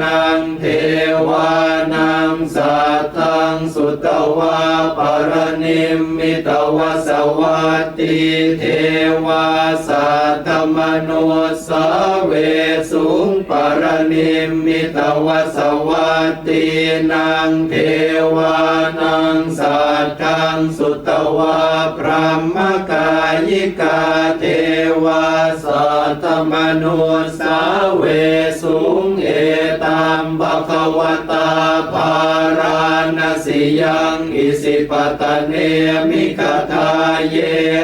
นังเทวานังสัทธังสุตวาปรนิมมิตวสวัตติเทวาสัทธมโนสเวสุงปรนิมมิตวสวัตตินังเทวานังสัทธังสุตวาพรหมกายิกาเทวาสัทธมโนสเวสุงเอตัมภควตาภาราณสียังอิสิปตเนมิคทาเย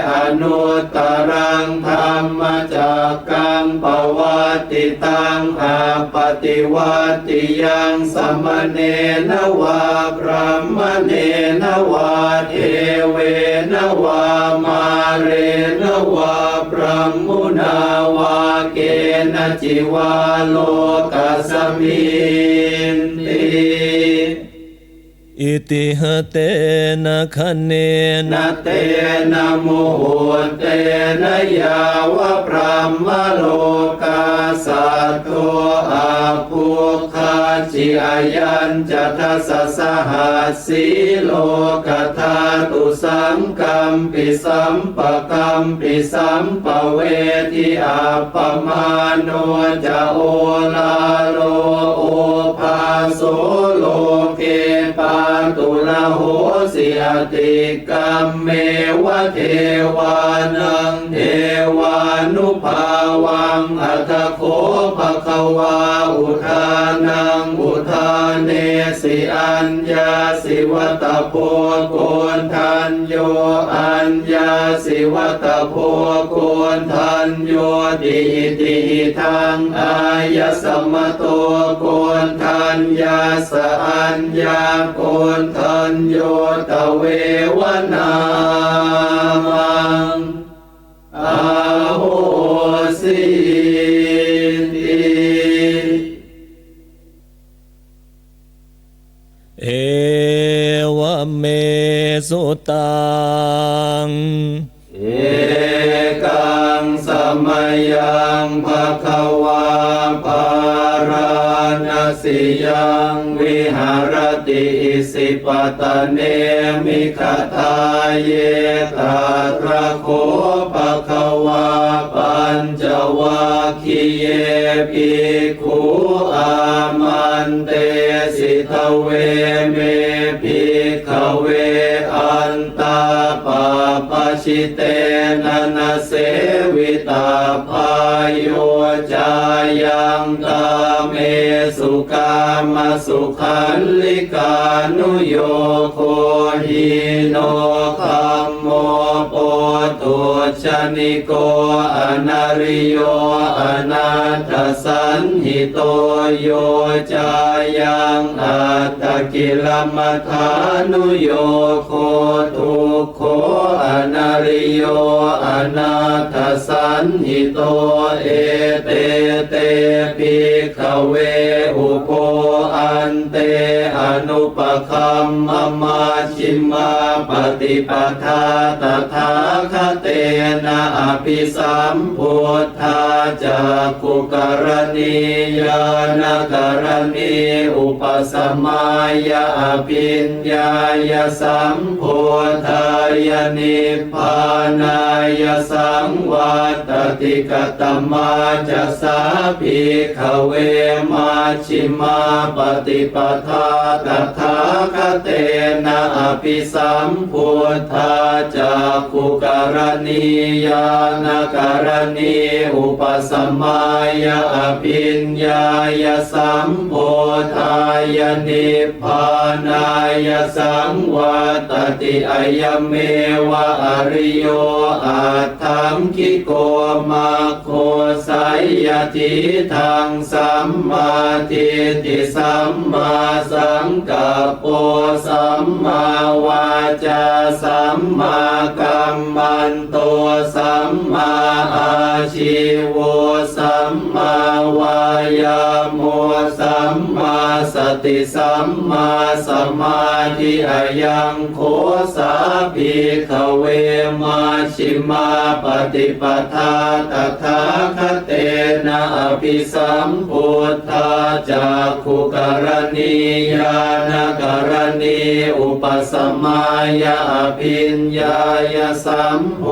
อนุตตรังธรรมจักกังปวัตติตังอาปฏิวัติยังสมเนนวาพระมเนนวาเทเวนวามาเรนวาพระมุนาวาเกณจิวาโลกัสมินติอิติหเตนะคะเนนะเตนะโมโหเตนะยาวะพรหมโลกาสัตโตอาภูคาจิอายัญจะทัสสะสหัสสีโลกธาตุสังกัมปิสัมปะกัมปิสัมปะเวทิอาปมาโนจะโอลาโลโอภาโสโลเกปาตุระโหสิอติกัมเมวะเทวานังเทวานุภาวังอัตถโคภควาอุทานังอุทานเนสิอัญญาสิวัตโพโกนทันโยอัญญาสิวัตโพโกนทันโยติติทางอายสมโตโกนทันยาสอัญญาโกนทันโยตเววนามังอาโหสิติเอวเมสุตังเอกังสมยังภควาภาราณสียังวิหารติอิสิปตเนมิคทาเยตาตระโคภควาปัญจวัคคีเยภิกขุอามันเตสิทเวเมภิกขเวอันตาปาปชิเตนะนะเสวิตาภายโยจายังกาเมสุกามสุขันลิกานุโยโคหิโนคัมโมโปตุชนิโกอนาริโยอนาถสันหิโตโยจายังอัตตกิลมัฏฐานุโยโคทุกโขอนาริโยอนาถสันหิโตเอเตเตภิกขเวอุโปอันเตอนุปคัมมมาชิมาปฏิปทาตถาคเตนะอภิสัมพุทธาจักขุกรณียานกรณีอุปสมัยยะอภิญญายสัมพุทธายนิพพานายสังวัตติกตมาจะสาภิกขเวมาชิมาปฏิปทาตถาคเตนะอภิสัมพุทธาจักขุกรณียานกรณีอุปสมัยยะอภิญญายสัมพุทธายนิพพานายสังวัตติอายเมวะอริโยอัตถังคิโกมาโคสัยยทิทังสัมมาทิฏฐิสัมมาสังกัปโปสัมมาวาจาสัมมากัมมันโตสัมมาอาชีโวสัมมาวายาโมสัมมาส สติสัมมาสมาธิอายังโคสาภิกขเวมาชิมาปฏิปทาตถาคเตนะอภิสัมพุทธาจักขุกรณีญาณกรณีอุปสมายาอภิญญายสัมโพ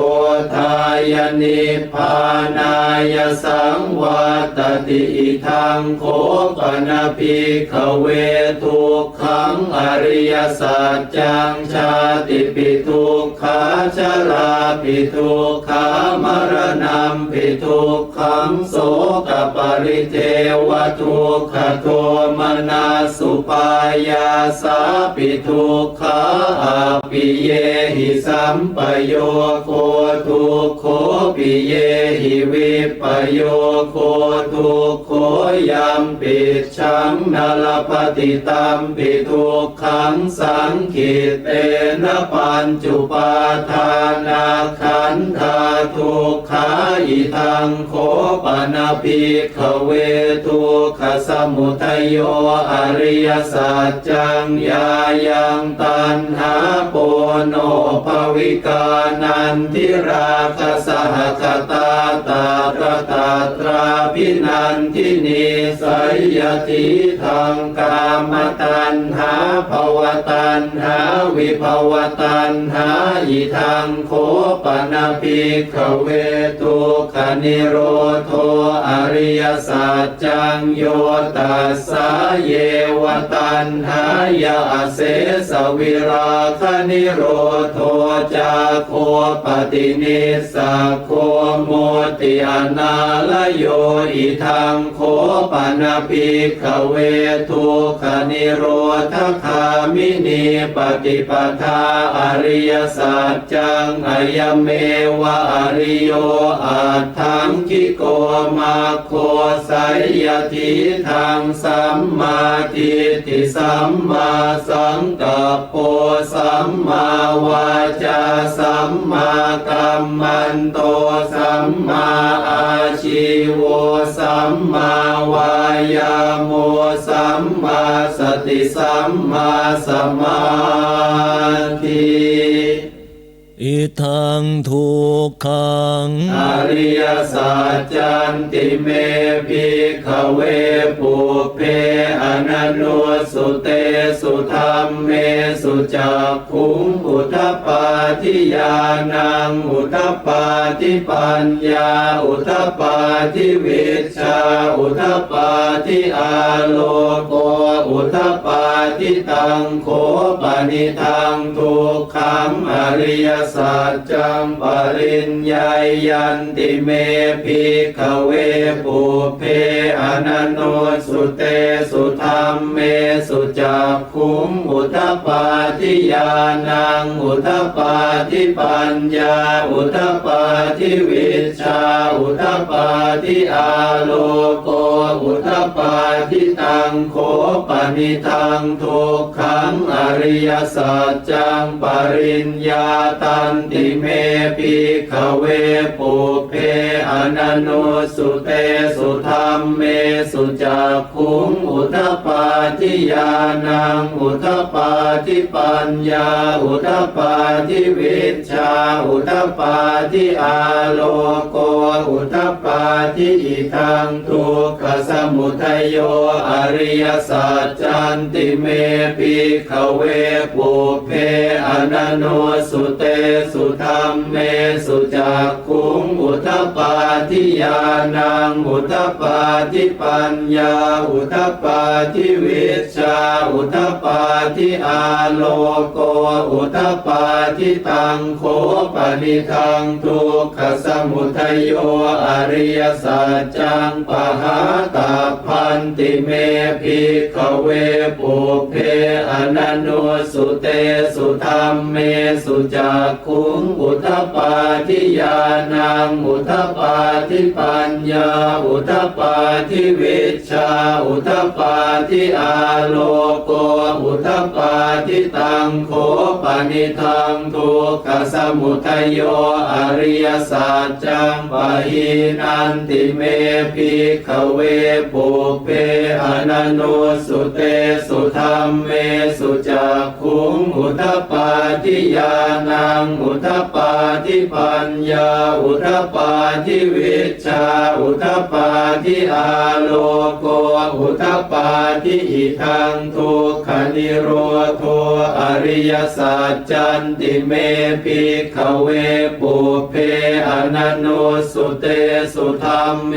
ธายนิพพานายสังวัตติอิทังโคปนะภิกขเวทุกขังอริยสัจจังชาติปิทุกขาชราปิทุกขามรณะปิทุกขังโสกปริเทวทุกขโทมนัสสุปายาสาปิทุกขาอาปิเยหิสัมปโยโคทุกโขปิเยหิวิปโยโคทุกโขยัมปิชังนลปฏิตัมปิทุกขังสังขิเตนะปัญจุปาทานาขันธาทุกขาอิทังโคปนะภิกขเวทุกขสมุทัยโยอริยสัจจังยายังตัณหาโปโนภวิกานันทิราคสหคตาตาตระตาตราพินันทินีสัยยติทังกามตัณหาภวตัณหาวิภวตัณหาอิทังโคปนะภิกขเวทุกขนิโรโธอริยสัจจังโยตัสสะเยวตัณหายาเสสวิราคนิโรโธจาโคปฏินิสสะโคโมติอนาลโยอิทังโคปนะภิกขเวทุกขนิโรธคามินีปฏิปทาอริยสัจจังอายเมวะอริโยอัตถังคิโกมาโคสัยยทิทังสัมมาทิฏฐิสัมมาสังกัปโปสัมมาวาจาสัมมากัมมันโตสัมมาอาชีโวสัมมาวายาโมสัมมาสติสัมมาสมาธิ อิทังทุกขังอริยสัจจันติเมภิกขเวปุเพอนันโนสุเตสุธรรมเมสุจักขุงอุทปปาทิญาณังอุทปปาทิปัญญาอุทปปาทิวิชชาอุทปปาทิอาโลโกอุทปปาทิตังโขปนิทังทุกขังอริยสัจจังปริญญายันติเมภิกขเวปุเพอนันโนสุเตสุธรรมเมสุจักขุงอุทปปาทิญาณังอุทปปาทิปัญญาอุทปปาทิวิชชาอุทปปาทิอาโลโกอุทปปาทิตังโขปนิทังทุกขังอริยสัจจังปริญญาตันติเมภิกขเวปุเพอนันโนสุเตสุธรรมเมสุจักขุงอุทปปาทิญาณังอุทปปาทิปัญญาอุทปปาทิวิชชาอุทปปาทิอาโลโกอุทปปาทิอิทังทุกขสมุทัยโยอริยสัจจันติเมภิกขเวปุเพอนันโนสุเตสุธรรมเมสุจักขุงอุทปปาทิญาณังอุทปปาทิปัญญาอุทปปาทิวิชชาอุทปปาทิอาโลโกอุทปปาทิตังโขปนิทังทุกขสมุทัยโยอริยสัจจังปหาตาพันติเมภิกขเวปุเพอนันโนสุเตสุธรรมเมสุจักขุงอุทปปาทิญาณังอุทปปาทิปัญญาอุทปปาทิวิชชาอุทปปาทิอาโลโกอุทปปาทิตังโขปนิทังทุกขสมุทัยโยอริยสัจจังปหินันติเมภิกขเวปุเพอนันโนสุ เตสุธรรมเมสุจักขุงอุทปปาทิญาณังอุทปปาทิปัญญาอุทปปาทิวิชชาอุทปปาทิอาโลโกอุทปปาทิอิทังทุกขนิโรโธอริยสัจจันติเมภิกขเวปุเพอนันโนสุเตสุธรรมเม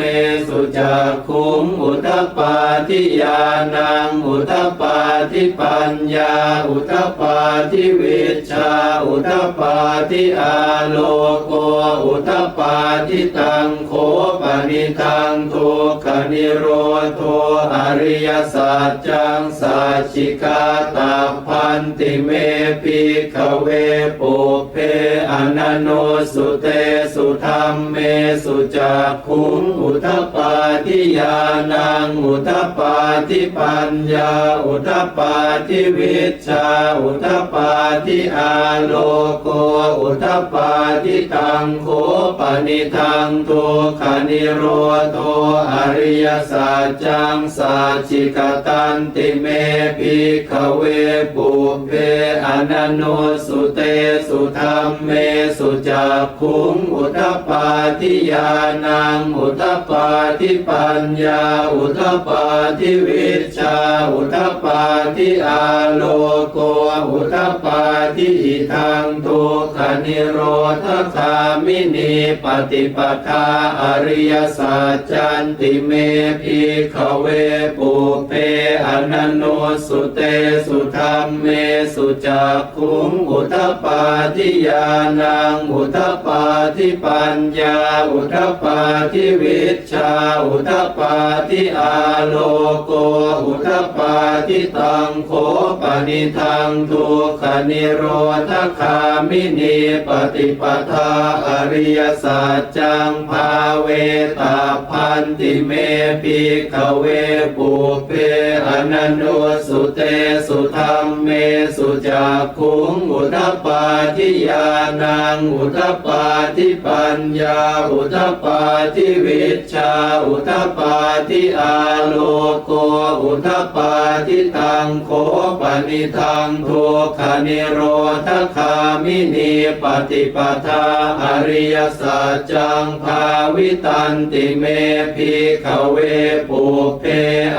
สุจักขุงอุทปปาทิญาณังอุทปปาทิปัญญาอุทปปาทิวิชชาอุทปปาทิอาโลโกอุทปปาทิตังโคปนิทังทุกขนิโรโธอริยสัจจังสัจจิกาตาพันติเมภิกขเวปุเพอนันโนสุเตสุธรรมเมสุจักขุงอุทปปาทิญาณังอุทปปาทิปัญญาอุทปปาทิวิชชาอุทปปาทิอาโลโกอุทปปาทิตังโคปนิทังทุกขนิโรโธอริยสัจจังสัจจิกตันติเมภิกขเวปุเพอนันโนสุเตสุธรรมเมสุจักขุงอุทปปาทิญาณังอุทปปาทิปัญญาอุทปปาทิวิชชาอุทปปาทิอาโลโกอุทปปาทิอิทังทุกขนิโรธคามินีปฏิปทาอริยสัจจันติเมภิกขเวปุเพอนันโนสุเตสุธรรมเมสุจักขุงอุทปปาทิญาณังอุทปปาทิปัญญาอุทปปาทิวิชชาอุทปปาทิอาโลโกอุทปปาทิตังโคปนิทังทุกขนิโรธคามินีปฏิปทาอริยสัจจังภาเวตาพันติเมภิกขเวปุเพอนันโนสุเตสุธรรมเมสุจักขุงอุทปปาทิญาณังอุทปปาทิปัญญาอุทปปาทิวิชชาอุทปปาทิอาโลโกอุทปปาทิตังโคปนิทังทุกขนิโรธคามินีปฏิปทาอริยสัจจังภาวิตันติเมภิกขเวปุเพ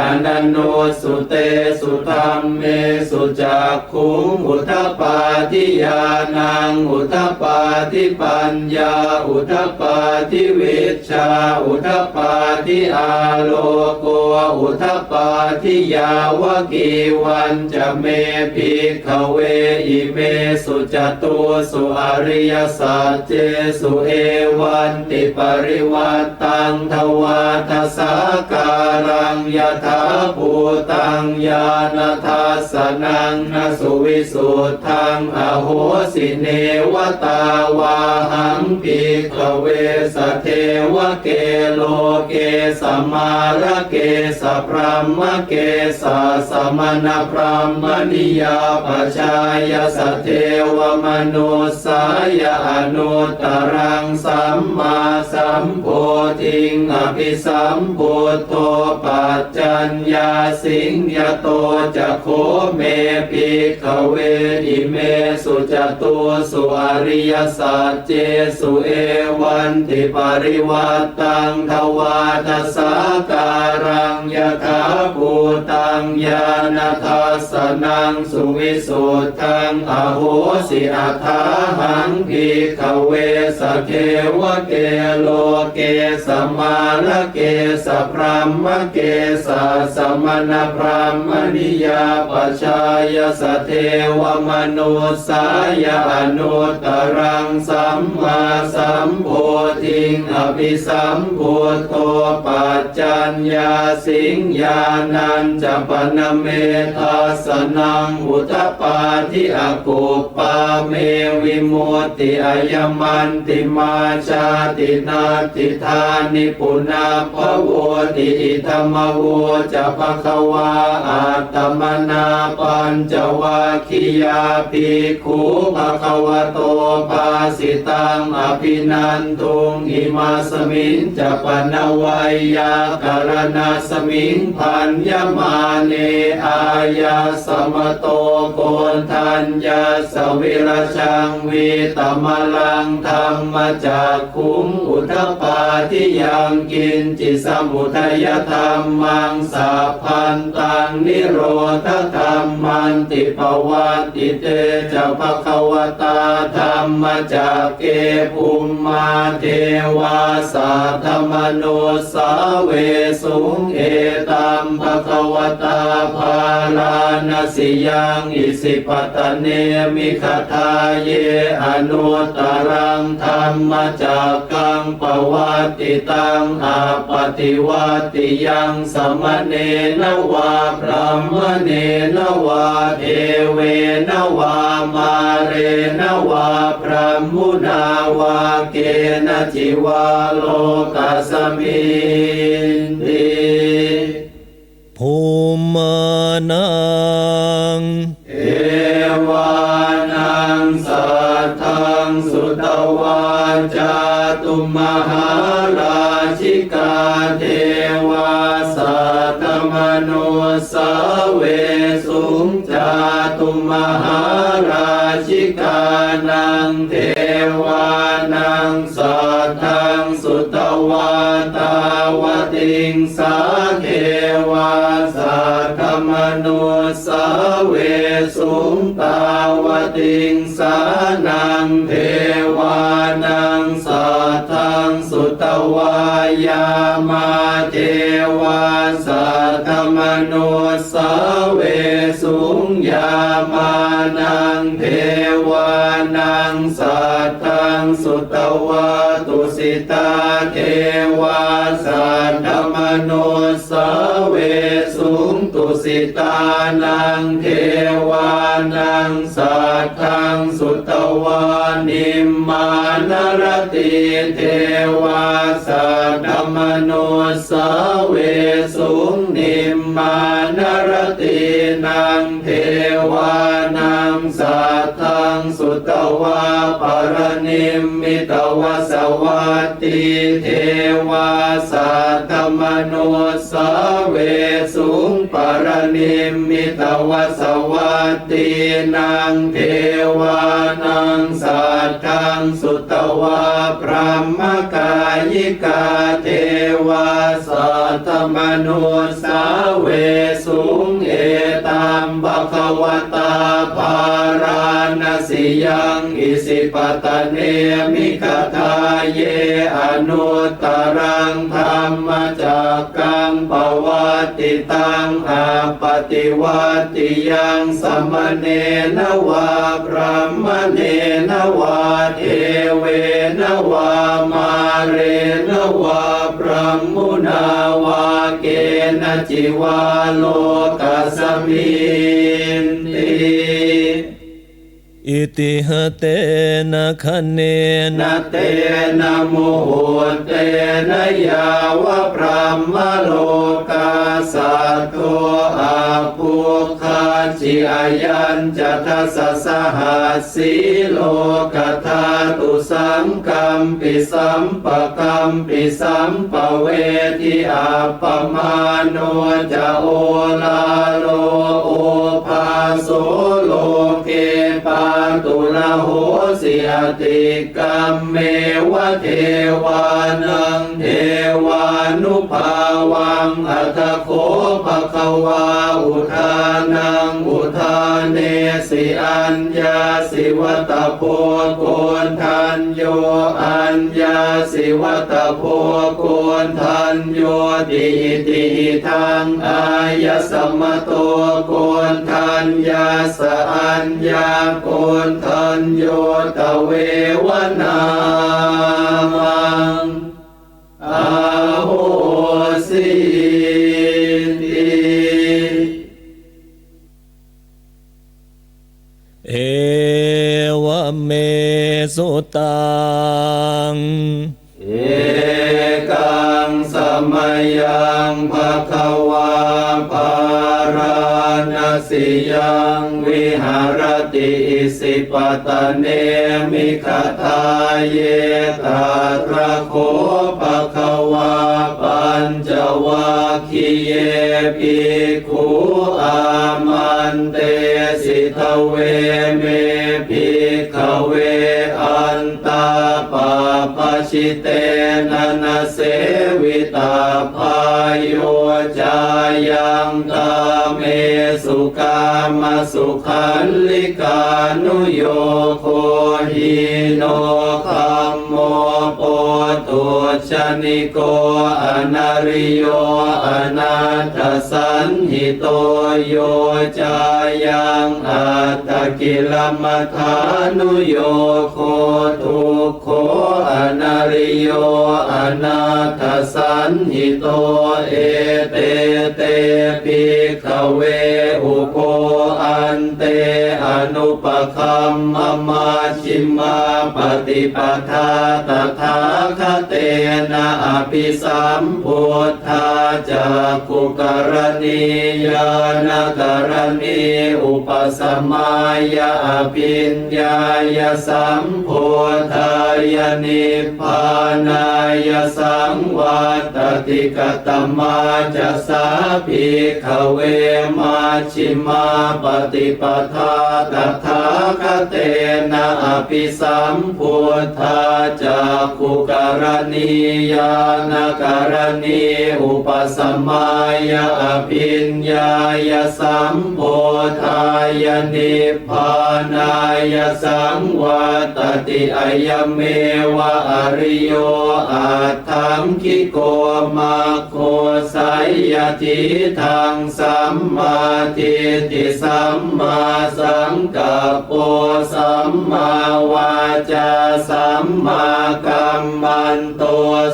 อนันโนสุเตสุธรรมเมสุจักขุงอุทปปาทิญาณังอุทปปาทิปัญญาอุทปปาทิวิชชาอุทปปาทิอาโลโกอุทปปาทิยาวกีวันจะเมภิกขเวอิเมสุจตุสุอริยสัจเจสุเอวันติปริวัตตังทวาทสาการังยถาภูตังญาณทัสสนังนสุวิสุทธังอโหสิเนวตาวาหังภิกขเวสเทวเกโลเกสมาระเกสพรหมเกสสมณพรหมนิยาปชายสเทวมนุสายอนุตตรังสัมมาสัมโพธิงอภิสัมพุทโธปัจจัญญาสิงยโตจะโคเมภิกขเวอิเมสุจตุสุอริยสัจเจสุเอวันติปริวัตตังทวาทสาการังยถาภูตังญาณทัสสนังสุวิสุทธังอโหสิอัฏฐาหังภิกขเวสเทวเกโลเกสมาละเกสพรหมเกสสมณพรหมนิยาปชายสเทวมนุสายอนุตตรังสัมมาสัมโพธิงอภิสัมพุทโธปัจจัญญาสิงญาณัญจะปนเมทัสสนังอุทปปาทิอโก ปุปปาเมวิโมติอายมันติมาชาตินาติธานิปุนาภโวติอิธรรมโวจะภควาอาตมนาปัญจวัคคียาภิกขุภควโตภาสิตังอภินันทุงอิมาสมิงจะปนวัยยากรณาสมิงพันยมาเนอายาสมโตโกนทัญญาสวิรชังวิตมลังธรรมจากขุมอุทปาทิยังกินจิสมุทัยธรรมังสัพพันตังนิโรธธรรมันติปวัตติเตจะภควตาธรรมจากเกภูมิมาเทวาสัทธมโนสาเวสุงเอตัมภควตาภาลานาสิยังอิสิปตเนมิคทาเยอนุตตรังธรรมจากกังปวัตติตังอาปฏิวัติยังสมเนนวาพระมเนนวาเทเวนวามาเรนวาพระมุนาวาเกณจิวาโลกัสมินติภูมานังเอวานังสัทธังสุตวาจาตุมหาราชิกาเทวาสัทธมโนสาเวสุงจาตุมหาราชิกานังเทวานังสัทธังสุตวาตาวติงสาเทวาสัทธมโนสาเวสุงตาวติงสานังเทวานังสัทธังสุตวายามาเทวาสัทธมโนสาเวสุงยามานังเทวานังสัทธังสุตวาตุสิตาเทวาสัทธมโนสาเวสุงตุสิตานังเทวานังสัทธังสุตวานิมมานรติเทวาสัทธมโนสาเวสุงนิมมานรตินังเทวานังสัทธังสุตวาปรนิมมิตวสวัตติเทวาสัทธมโนสาเวสุงปรนิมมิตวสวัตตินังเทวานังสัทธังสุตวาพระมกายิกาเทวาสัทธมโนสาเวสุงเอตัมภควตาภาราณสิยังอิสิปตเนมิคทาเยอนุตตรังธรรมจากกังปวัตติตังอาปฏิวัติยังสมเนนวาพระมเนนวาเทเวนวามาเรนวาพระมุนาวาเกณจิวาโลกัสมินติอิติหเตนะคะเนนะเตนะโมโหเตนะยาวะพระมโลกาสัตโตอาภูคาจิอายัญจะทัสสะหัสสีโลกธาตุสังกัมปิสัมปะกัมปิสัมปะเวทิอาปมาโนจะโอลาโลโอภาโสโลเกปาตุละโหสิอติกัมเมวะเทวานังเทวานุภาวังอัตโคภควาอุทานังอุทานเนสิอัญญาสิวัตโพโกนทันโยอัญญาสิวัตโพโกนทันโยติติทังอายสมโตโกนทันยาสอัญญาโกนทันโยตเววนามังอาโหสิติ เอวเมสุตังเอกังสมัยยังภควาภารณสิยังวิหารติอิสิปตเนมิคทาเยตาตระโคภควาปัญจวัคคีเยภิกขุอามันเตสิทเวเมภิกขเวอันตาปาปชิเตนะนะเสวิตาพายโยจายังกาเมสุกามสุขันลิกานุโยโคหิโนคัมโมโปตุชนิโกอนาริโยอนาถสันหิโตโยจายังอัตตกิลมัฏฐานุโยโคทุกโขอนาริโยอนาถสันหิโตเอเตเตภิกขเวอุโคอันเตอนุปคัมมมาชิมาปฏิปทาตถาคเตนะอภิสัมพุทธาจักขุกรณียานกรณีอุปสมัยยะอภิญญายสัมพุทธายนิพพานายสังวัตติกตมาจะสาภิกขเวมาชิมาปฏิปทาตถาคเตนะอภิสัมพุทธาจักขุกรณียานกรณีอุปสมัยยะอภิญญายสัมพุทธายนิพพานายสังวัตติอายเมวะอริโยอาทังคิโกมาโคสัยยทิทังสัมมาทิฏฐิสัมมาสังกัปโปสัมมาวาจาสัมมากัมมันโต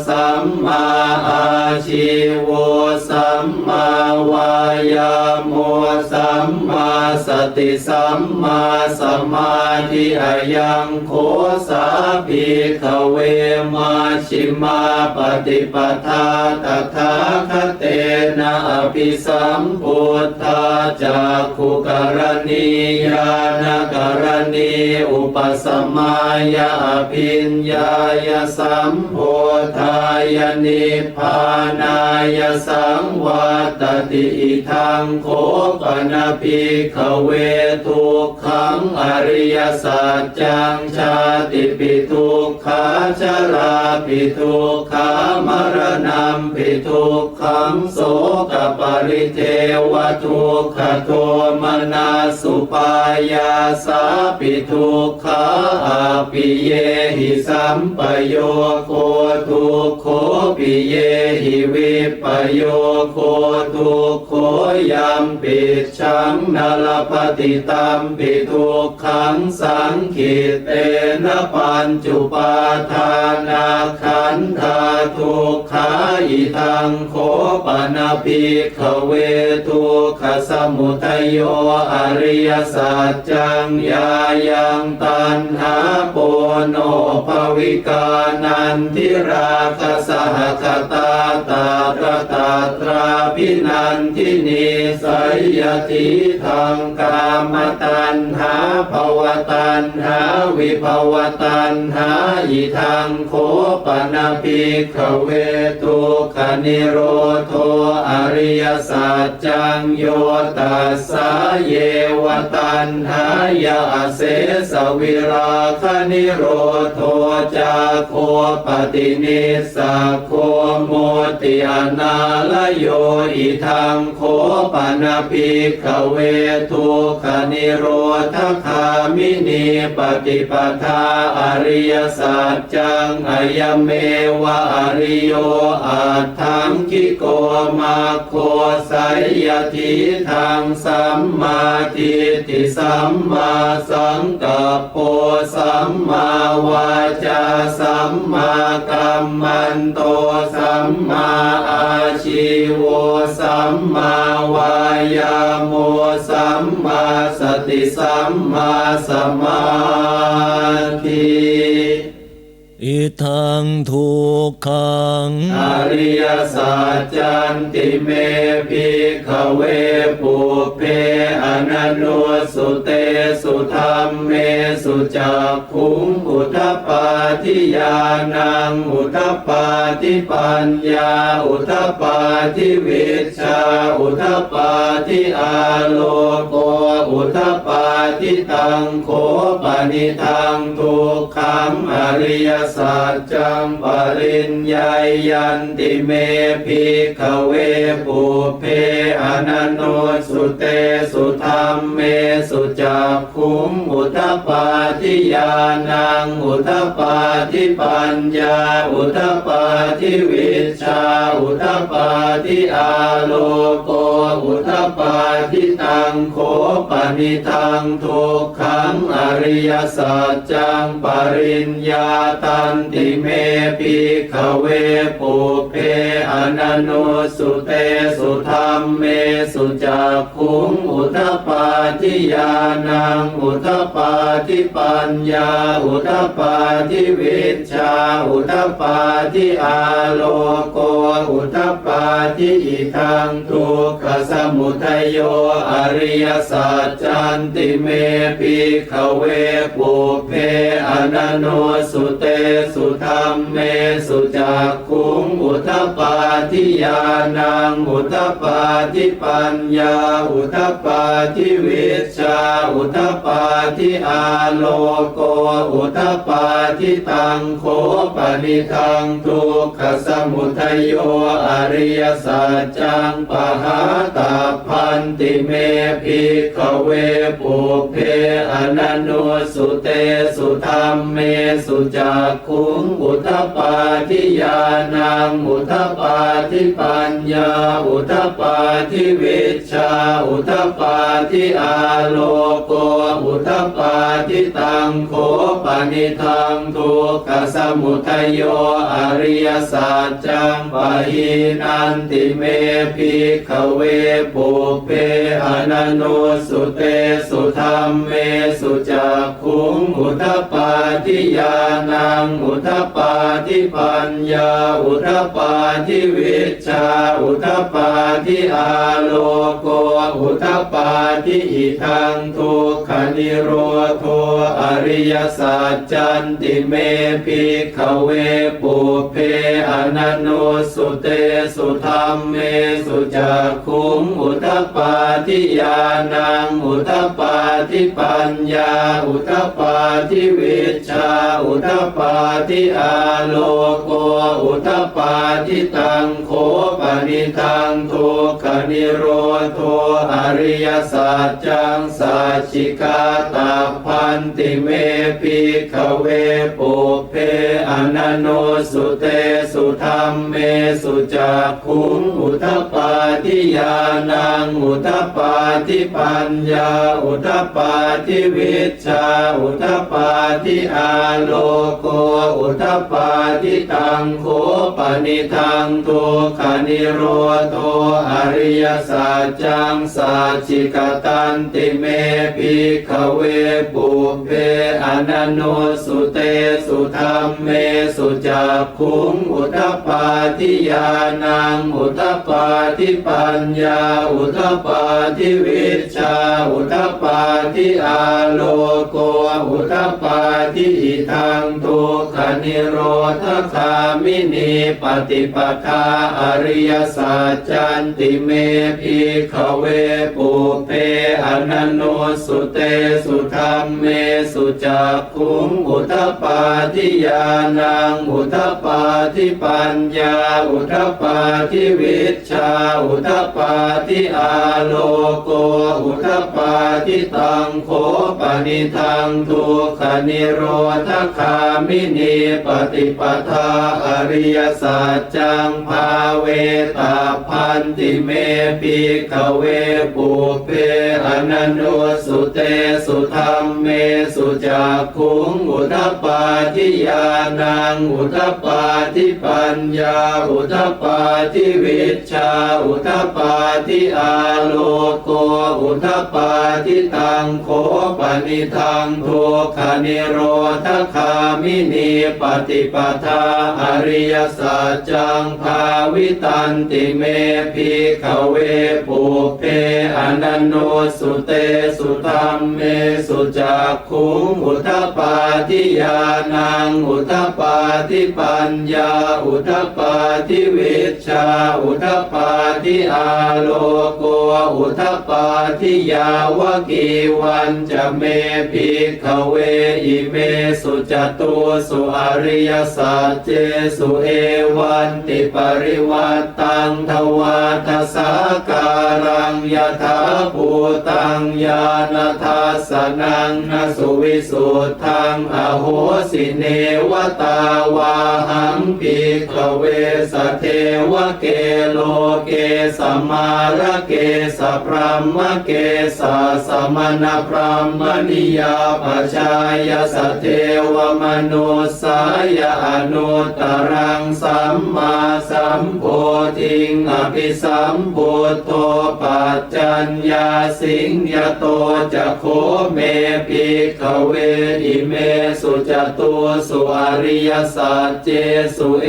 สัมมาอาชีโวสัมมาวายาโมสัมมาสติสัมมาสมาธิอายังโคสาภิกขเวมาชิมาปฏิปทาตถาคเตนะอภิสัมพุทธาจักขุกรณียานกรณีอุปสมัยยะอภิญญายสัมพุทธายนิพพานายสังวัตติอิทังโคปนะภิกขเวทุกขังอริยสัจจังชาติปิทุกขาชราปิทุกขามรณะปิทุกขังโสกปริเทวทุกขโทมนัสสุปายาสาปิทุกขาอาปิเยหิสัมปโยโคทุกโขปิเยหิวิปโยโคทุกโขยัมปิชังนลปฏิตัมปิทุกขังสังขิเตนะปัญจุปาทานาขันธาทุกขาอิทังโคปนะภิกขเวทุกขสมุทัยโยอริยสัจจังยายังตัณหาโปโนภวิกานันทิราคสหคตาตาตระตาตราภินันทินีสัยยติทังกามตัณหาภวตัณหาวิภวตัณหาอิทังโคปนะภิกขเวทุกขนิโรโธอริยสัจจังโยตัสสะเยวตัณหายาเสสวิราคนิโรโธจาโคปฏินิสสะโคโมติอนาลโยอิทังโคปนะภิกขเวทุกขนิโรธคามินีปฏิปทาอริยสัจจังอายเมวะอริโยอาทังคิโกมาโคสัยยทิทังสัมมาทิฏฐิสั สัมมาสังกัปโปสัมมาวาจาสัมมากัมมันโตสัมมาอาชีโวสัมมาวายาโมสัมมาสติสัมมาสมาธิอิทังทุกขังอริยสัจจันติเมภิกขเวปุเพอนันโนสุเตสุธัมเมสุจักขุงอุทปปาทิญาณังอุทปปาทิปัญญาอุทปปาทิวิชชาอุทปปาทิอาโลโกอุทปปาทิตังโขปนิทังทุกขังอริยสัจจังปริญญายันติเมภิกขเวปุเพอนันโนสุเตสุธัมเมสุจักขุงอุทปปาทิญาณังอุทปปาทิปัญญาอุทปปาทิวิชชาอุทปปาทิอาโลโกอุทปปาทิตังโขปนิทังทุกขังอริยสัจจังปริญญาตันติเมภิกขเวปุเพอนันโนสุเตสุธัมเมสุจักขุงอุทปปาทิญาณังอุทปปาทิปัญญาอุทปปาทิวิชชาอุทปปาทิอาโลโกอุทปปาทิอิทังทุกขสมุทัยโยอริยสัจจันติเมภิกขเวปุเพอนันโนสุเตสุธัมเมสุจักขุงอุทปปาทิญาณังอุทปปาทิปัญญาอุทปปาทิวิชชาอุทปปาทิอาโลโกอุทปปาทิตังโขปนิทังทุกขสมุทัยโยอริยสัจจังปหาตาพันติเมภิกขเวปุเพอนันโนสุเตสุธัมเมสุจักขุงอุทปปาทิญาณังอุทปปาทิปัญญาอุทปปาทิวิชชาอุทปปาทิอาโลโกอุทปปาทิตังโขปนิทังทุกขสมุทัยโยอริยสัจจังปหินันติเมภิกขเวปุเพอนันโนสุเตสุธัมเมสุจักขุงอุทปปาทิญาณังอุทปปาทิปัญญาอุทปปาทิวิชชาอุทปปาทิอาโลโกอุทปปาทิอิทังทุกขนิโรโธอริยสัจจันติเมภิกขเวปุเพอนันโนสุเตสุธัมเมสุจักขุงอุทปปาทิญาณังอุทปปาทิปัญญาอุทปปาทิวิชชาอุทปปาทิอาโลโกอุทปปาทิตังโขปนิทังทุกขนิโรโธอริยสัจจังสัจจิกาตาพันติเมภิกขเวปุเพอนันโนสุเตสุธัมเมสุจักขุงอุทปปาทิญาณังอุทปปาทิปัญญาอุทปปาทิวิชชาอุทปปาทิอาโลโกอุทปปาทิตังโขปนิทังทุกขนิโรโธอริยสัจจังสัจจิกตันติเมภิกขเวปุเพอนันโนสุเตสุธัมเมสุจักขุงอุทปปาทิญาณังอุทปปาทิปัญญาอุทปปาทิวิชชาอุทปปาทิอาโลโกอุทปปาทิอิทังทุกขนิโรธคามินีปฏิปทาอริยสัจจันติเมภิกขเวปุเพอนันโนสุเตสุธัมเมสุจักขุงอุทปปาทิญาณังอุทปปาทิปัญญาอุทปปาทิวิชชาอุทปปาทิอาโลโกอุทปปาทิตั สังโฆปณิทังทุกขนิโรธคามินีปฏิปทาอริยสัจจังภาเวตาพันติเมภิกขเวปุเพอนันโนสุเตสุธรรมเมสุจักขุงอุทปปาทิญาณังอุทปปาทิปัญญาอุทปปาทิวิชชาอุทปปาทิอาโลโกอุทปปาทิตังโฆปณิทังทุกขนิโรธคามินีปฏิปทาอริยสัจจังภาวิตันติเมภิกขเวปุเพอนันโนสุเตสุธรรมเมสุจักขุงอุทปปาทิญาณังอุทปปาทิปัญญาอุทปปาทิวิชชาอุทปปาทิอาโลโกอุทปปาทิยาวกีวันจะเมภิกขเวอิเมสุจตุสุอริยสัจเจสุเอวันติปริวัตตังทวาทสาการังยถาภูตังญาณทัสสนังนสุวิสุทธังอโหสิเนวตาวาหังภิกขเวสเทวเกโลเกสมาระเกสพรหมเกสสมณพรหมนิยาปชายสเทวมนุสายอนุตตรังสัมมาสัมโพธิงอภิสัมพุทโธปัจจัญญาสิงยโตจะโคเมภิกขเวอิเมสุจตุสุอริยสัจเจสุเอ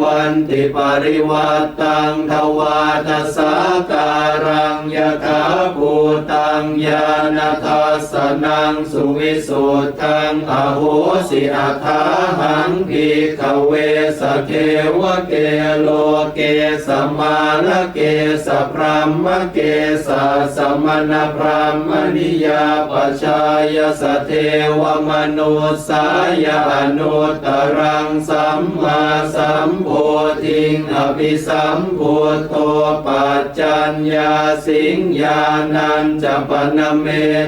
วันติปริวัตตังทวาทสาการังยถาภูตังญาณทัสสนังสุวิสุทธังอโหสิอัฏฐาหังภิกขเวสเทวเกโลเกสมาระเกสพรหมเกสสมณพรหมนิยาปชายสเทวมนุสายอนุตตรังสัมมาสัมโพธิงอภิสัมพุทโธปัจจัญญาสิงญาณัญจะปนเม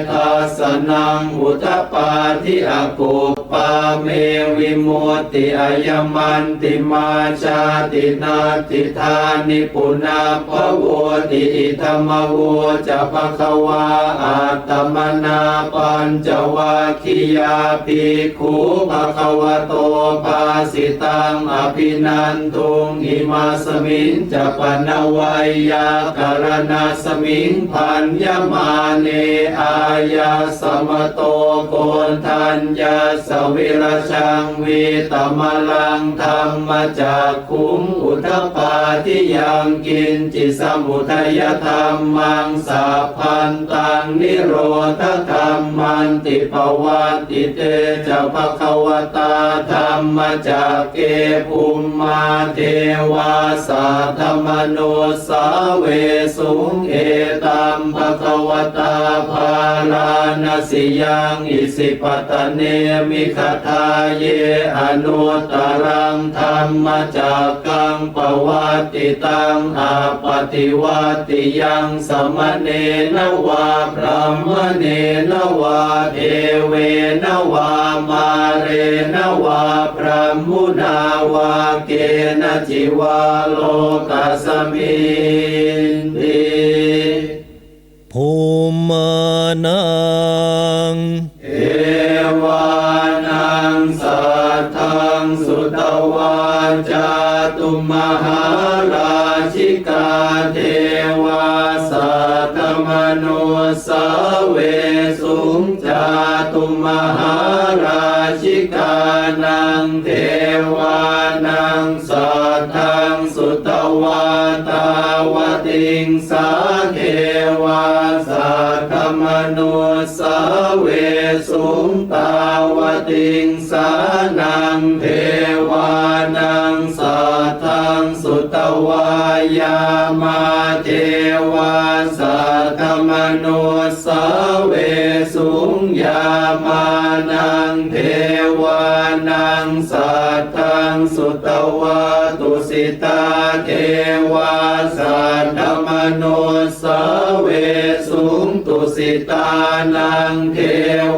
ทัสสนังอุทปปาทิอกุปปาเมวิมุตติอายมันติมาชาตินาติธานิปุนาภโวติอิธรรมโวจะภควาอัตตมนาปัญจวัคคียาภิกขุภควโตภาสิตังอภินันทุงอิมาสมิงจะปนวัยยาการณาสมิงพันยมาเนอายาสมโตโกนทัญญาสวิรชังวิตมลังธรรมจักขุงอุทปปาทิยังกินจิสมุทัยธรรมังสัพพันตังนิโรธธรรมันติปวัตติเตจะภควตาธรรมจักเกภูมิมาเทวาสัทธมโนสาเวสุงเอตัมภควตาภาลานาสิยังอิสิปตเนมิคทาเยอนุตตรังธรรมจักกังปวัตติตังอาปฏิวัติยังสมเนนวาพระมเนนวาเทเวนวามาเรนวาพระมุนาวาเกณจิวาโลกัสมินติภูมานังเอวานังสัทธังสุตวาจาตุมหาราชิกาเทวาสัทธมโนสาเวสุงจาตุมหาราชิกานังเทวานังสัทธังสุตวาตาวติงสาเทวาสัทธมโนสาเวสุงตาวติงสานังเทวานังสัทธังสุตวายามาเทวาสัทธมโนสาเวสุงยามานังเทวา นังสัทธังสุตวะตุสิตาเทวาสัทธมโนสเวสุงตุสิตานังเท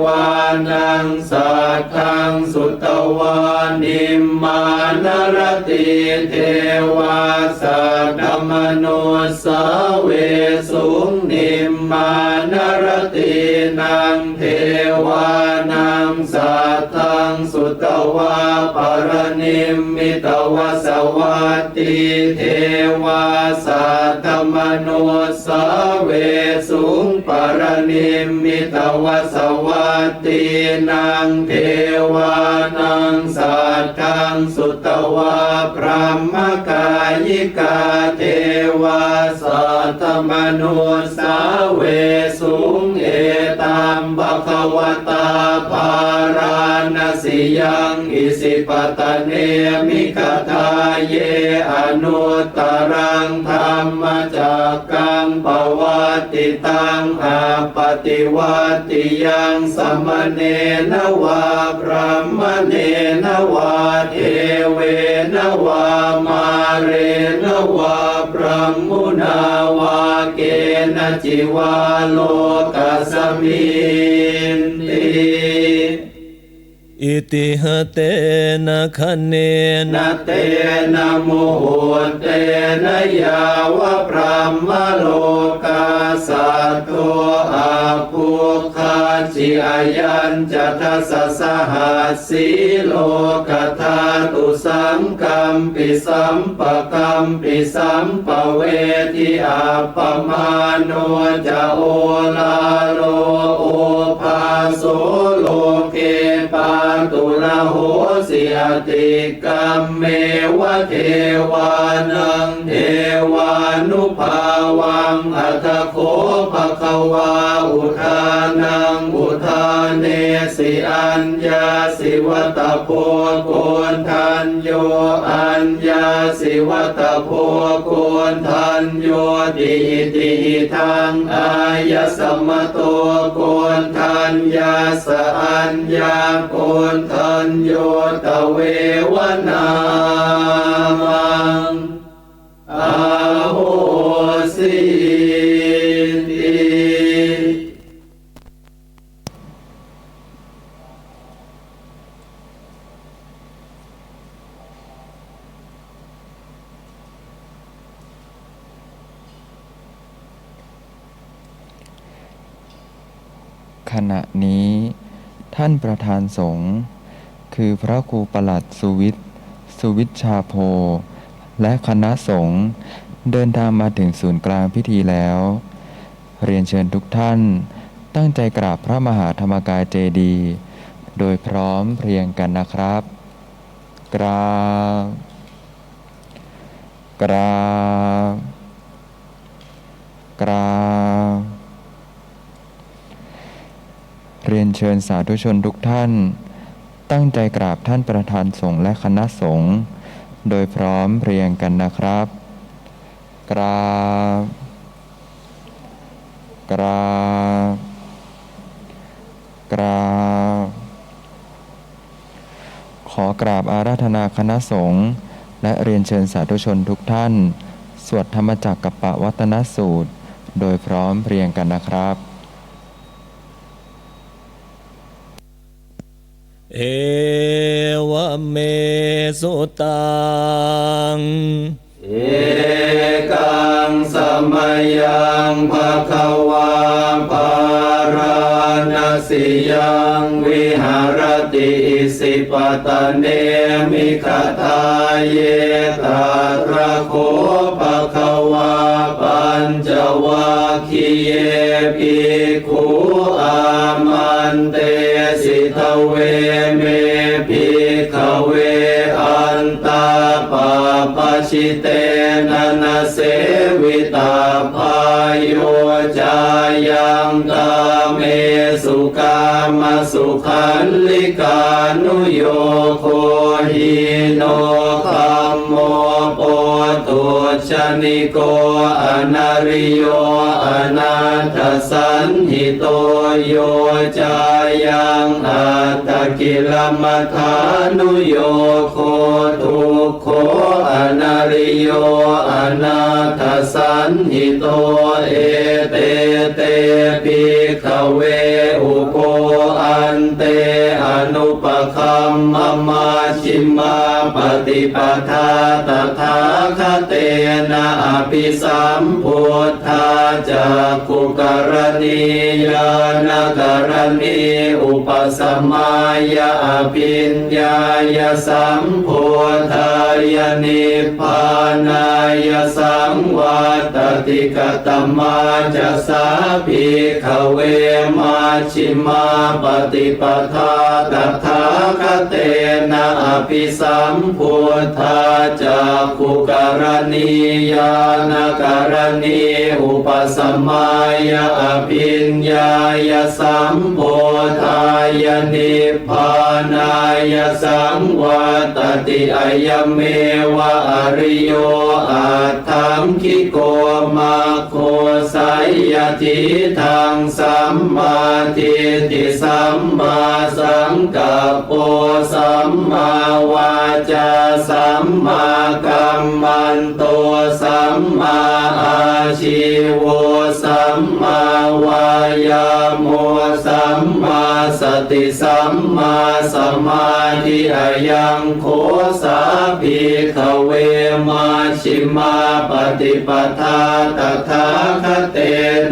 วานังสัทธังสุตวะนิมมานรติเทวาสัทธมโนสเวสุงนิมมานรตินังเทวานังสัทธังสุตวะปรนิมมิตวสวัตติเทวาสัทธมโนสเวสุงปรนิมมิตวสวัตตินังเทวานังสัทธังสุตวะพระมกายิกาเทวาสัทธมโนสเวสุงเอตัมภควตาภาราณสิยังอิสิปตเนมิคทาเยอนุตตรังธรรมจักกังปวัตติตังอาปฏิวัติยังสัมมเนนวาพระมเนนวาเทเวนวามาเรนวาพระมุนาวาเกณจิวาโลกัสมินติ อิติหเตนะคะเนนะ นะเตนะโมโหเตนะยาวะพระมโลกาสัตโตอาภูคาจิอายัญจะทัสสะหัสสีโลกธาตุสังกัมปิสัมปะกัมปิสัมปะเวทิอาปมาโนจะโอลาโลโอภาโสโลเกปาตุระโหสิอติกัมเมวะเทวานังเทวานุภาวังอัตถโคภควาอุทานังอุทานเนสิอัญญาสิวัตโพโกนทันโยอัญญาสิวัตโพโกนทันโยติติทังอายสมโตโกนทันยาสอัญญาโกนทันโยตเววนามังอาโหสิติ ขณะนี้ท่านประธานสงฆ์คือพระครูประหลัดสุวิชชาโพและคณะสงฆ์เดินทางมาถึงศูนย์กลางพิธีแล้ว เรียนเชิญทุกท่านตั้งใจกราบพระมหาธรรมกายเจดีย์โดยพร้อมเพรียงกันนะครับ กราบกราบกราบเรียนเชิญสาธุชนทุกท่านตั้งใจกราบท่านประธานสงฆ์และคณะสงฆ์โดยพร้อมเพรียงกันนะครับ กราบกราบกราบขอกราบอาราธนาคณะสงฆ์และเรียนเชิญสาธุชนทุกท่านสวดธรรมจักรกัปปวัตนสูตรโดยพร้อมเพรียงกันนะครับ เอวเมสุตังเอกังสมัยยังภควาภารณสิยังวิหารติอิสิปตเนมิคทาเยตาตระโคภควาปัญจวัคคีเยภิกขุอามันเตสิทเวเมภิกขเวอันตาปาปชิเตนะนะเสวิตาภายโยจายังกาเมสุกามสุขันลิกานุโยโคหิโนคัมโมโปตุช ชนิโกอนาริโยอนาถสันหิโตโยจายังอัตตกิลมัฏฐานุโยโคทุกโขอนาริโยอนาถสันหิโตเอเตเตภิกขเวอุโปอันเตอนุปคัมมมาชิมาปฏิปทาตถาคเตนะอภิสัมพุทธาจักขุกรณียานกรณีอุปสมัยยะอภิญญายสัมพุทธายนิพพานายสังวัตติกตมาจะสาภิกขเวมาชิมาปฏิปทาตถาคเตนะอภิสัมพุทธาจักขุกรณียานกรณีอุปสมัยยะอภิญญายสัมพุทธายนิพพานายสังวัตติอายเมวะอริโยอัตถังคิโกมาโคสัยยทิทังสัมมาทิฏฐิสัมมาสังกัปโปสัมมาวาจาสัมมากัมมันโตสัมมาอาชีโวสัมมาวายาโมสัมมาสติสัมมาสมาธิอายังโคสาภิกขเวมาชิมาปฏิปทาตถาคเต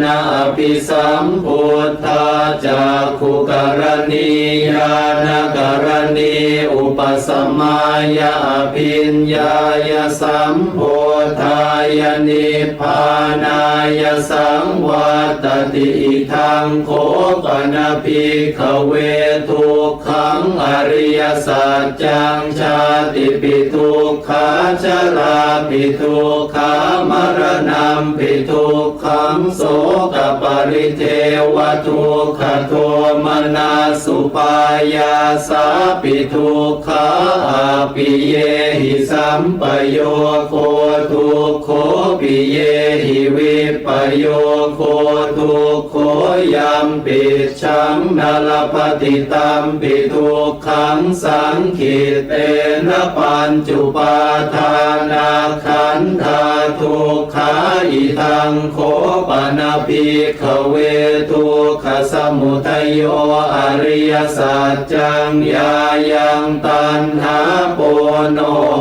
นะอภิสัมพุทธาจักขุกรณียานกรณีอุปสมัยยะอภิญญายสัมพุทธายนิพพานายสังวัตติอิทังโคปนะภิกขเวทุกขังอริยสัจจังชาติปิทุกขาชราปิทุกขามรณะปิทุกขังโสกปริเทวทุกขโทมนัสสุปายาสาปิทุกขาอาปิเยหิสัมปโยโคทุกโขปิเยหิวิปโยโคทุกโขยัมปิชังนาลปฏิตัมปิทุกขังสังขิตเตนะปัญจุปาทานาขันธาทุกขาอิทังโคปนะภิกขเวทุกขสมุทัยโยอริยสัจจังยายังตัณหาโปโน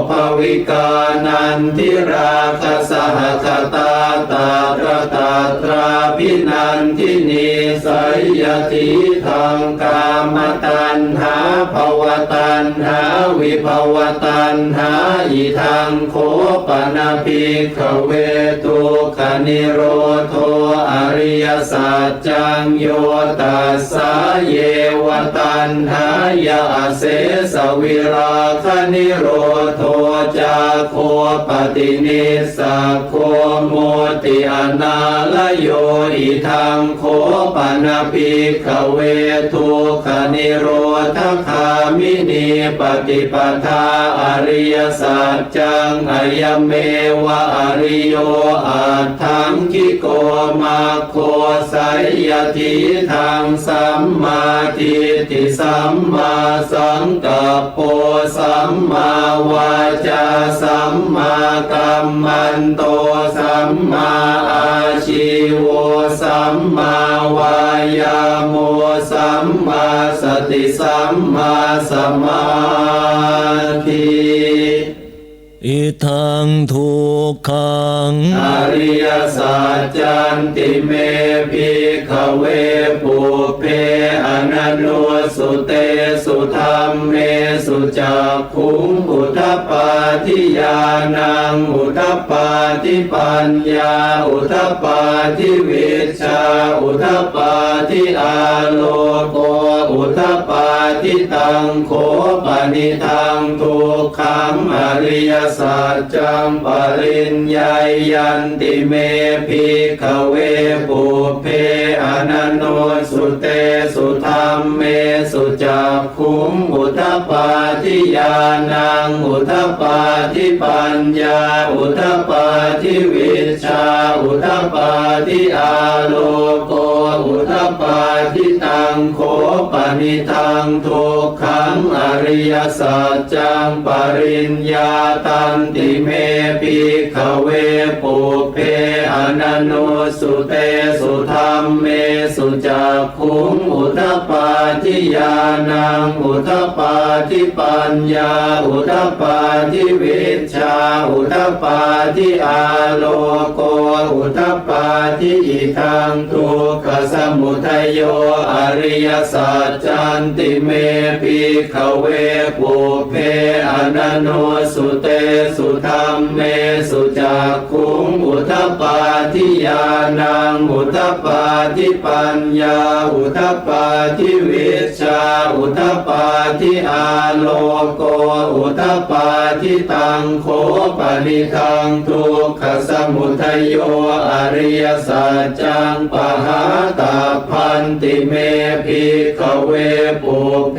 ภวิกานันทิราคสหคตาตาตระตาตราภินันทินีสัยยติทังกามตัณหาภวตัณหาวิภวตัณหาอิทังโคปนะภิกขเวทุกขนิโรโธอริยสัจจังโยตัสสะเยวตัณหายาเสสวิราคนิโรโธจาโคปฏินิสสะโคโมติอนาลโยอิทังโคปนะภิกขเวทุกขนิโรธคามินีปฏิปทาอริยสัจจังอายเมวะอริโยอัตถังคิโกมาโคสัยยทิทังสัมมาทิฏฐิสัมมาสังกัปโปสัมมาวาจาสัมมากัมมันโตสัมมาอาชีโวสัมมาวายาโมสัมมาสติสัมมาสมาธิ อิทังทุกขังอริยสัจจันติเมภิกขเวปุเพอนันโนสุเตสุธรรมเมสุจักขุงอุทปปาทิญาณังอุทปปาทิปัญญาอุทปปาทิวิชชาอุทปปาทิอาโลโกอุทปปา ทิตังโคปนิทังทุกขังอริยสัจจังปริญญายันติเมภิกขเวปุเพอนันโนสุเตสุธรรมเมสุจักขุงอุทปปาทิญาณังอุทปปาทิปัญญาอุทปปาทิวิชชาอุทปปาทิอาโลโกอุทปปาทิตังโคปนิทังทุกขังอริยสัจจังปริญญาตันติเมภิกขเวปุเพอนันโนสุเตสุธรรมเมสุจักขุงอุทปปาทิญาณังอุทปปาทิปัญญาอุทปปาทิวิชชาอุทปปาทิอาโลโกอุทปปาทิอิทังทุกขสมุทัยโยอริยสัจจันติเมภิกขเวปุเพอนันโนสุเตสุธรรมเมสุจักขุงอุทปปาทิญาณังอุทปปาทิปัญญาอุทปปาทิวิชชาอุทปปาทิอาโลโกอุทปปาทิตังโคปนิทังทุกขสมุทัยโยอริยสัจจังปหาตาพันติเมภิกขเวปุเพ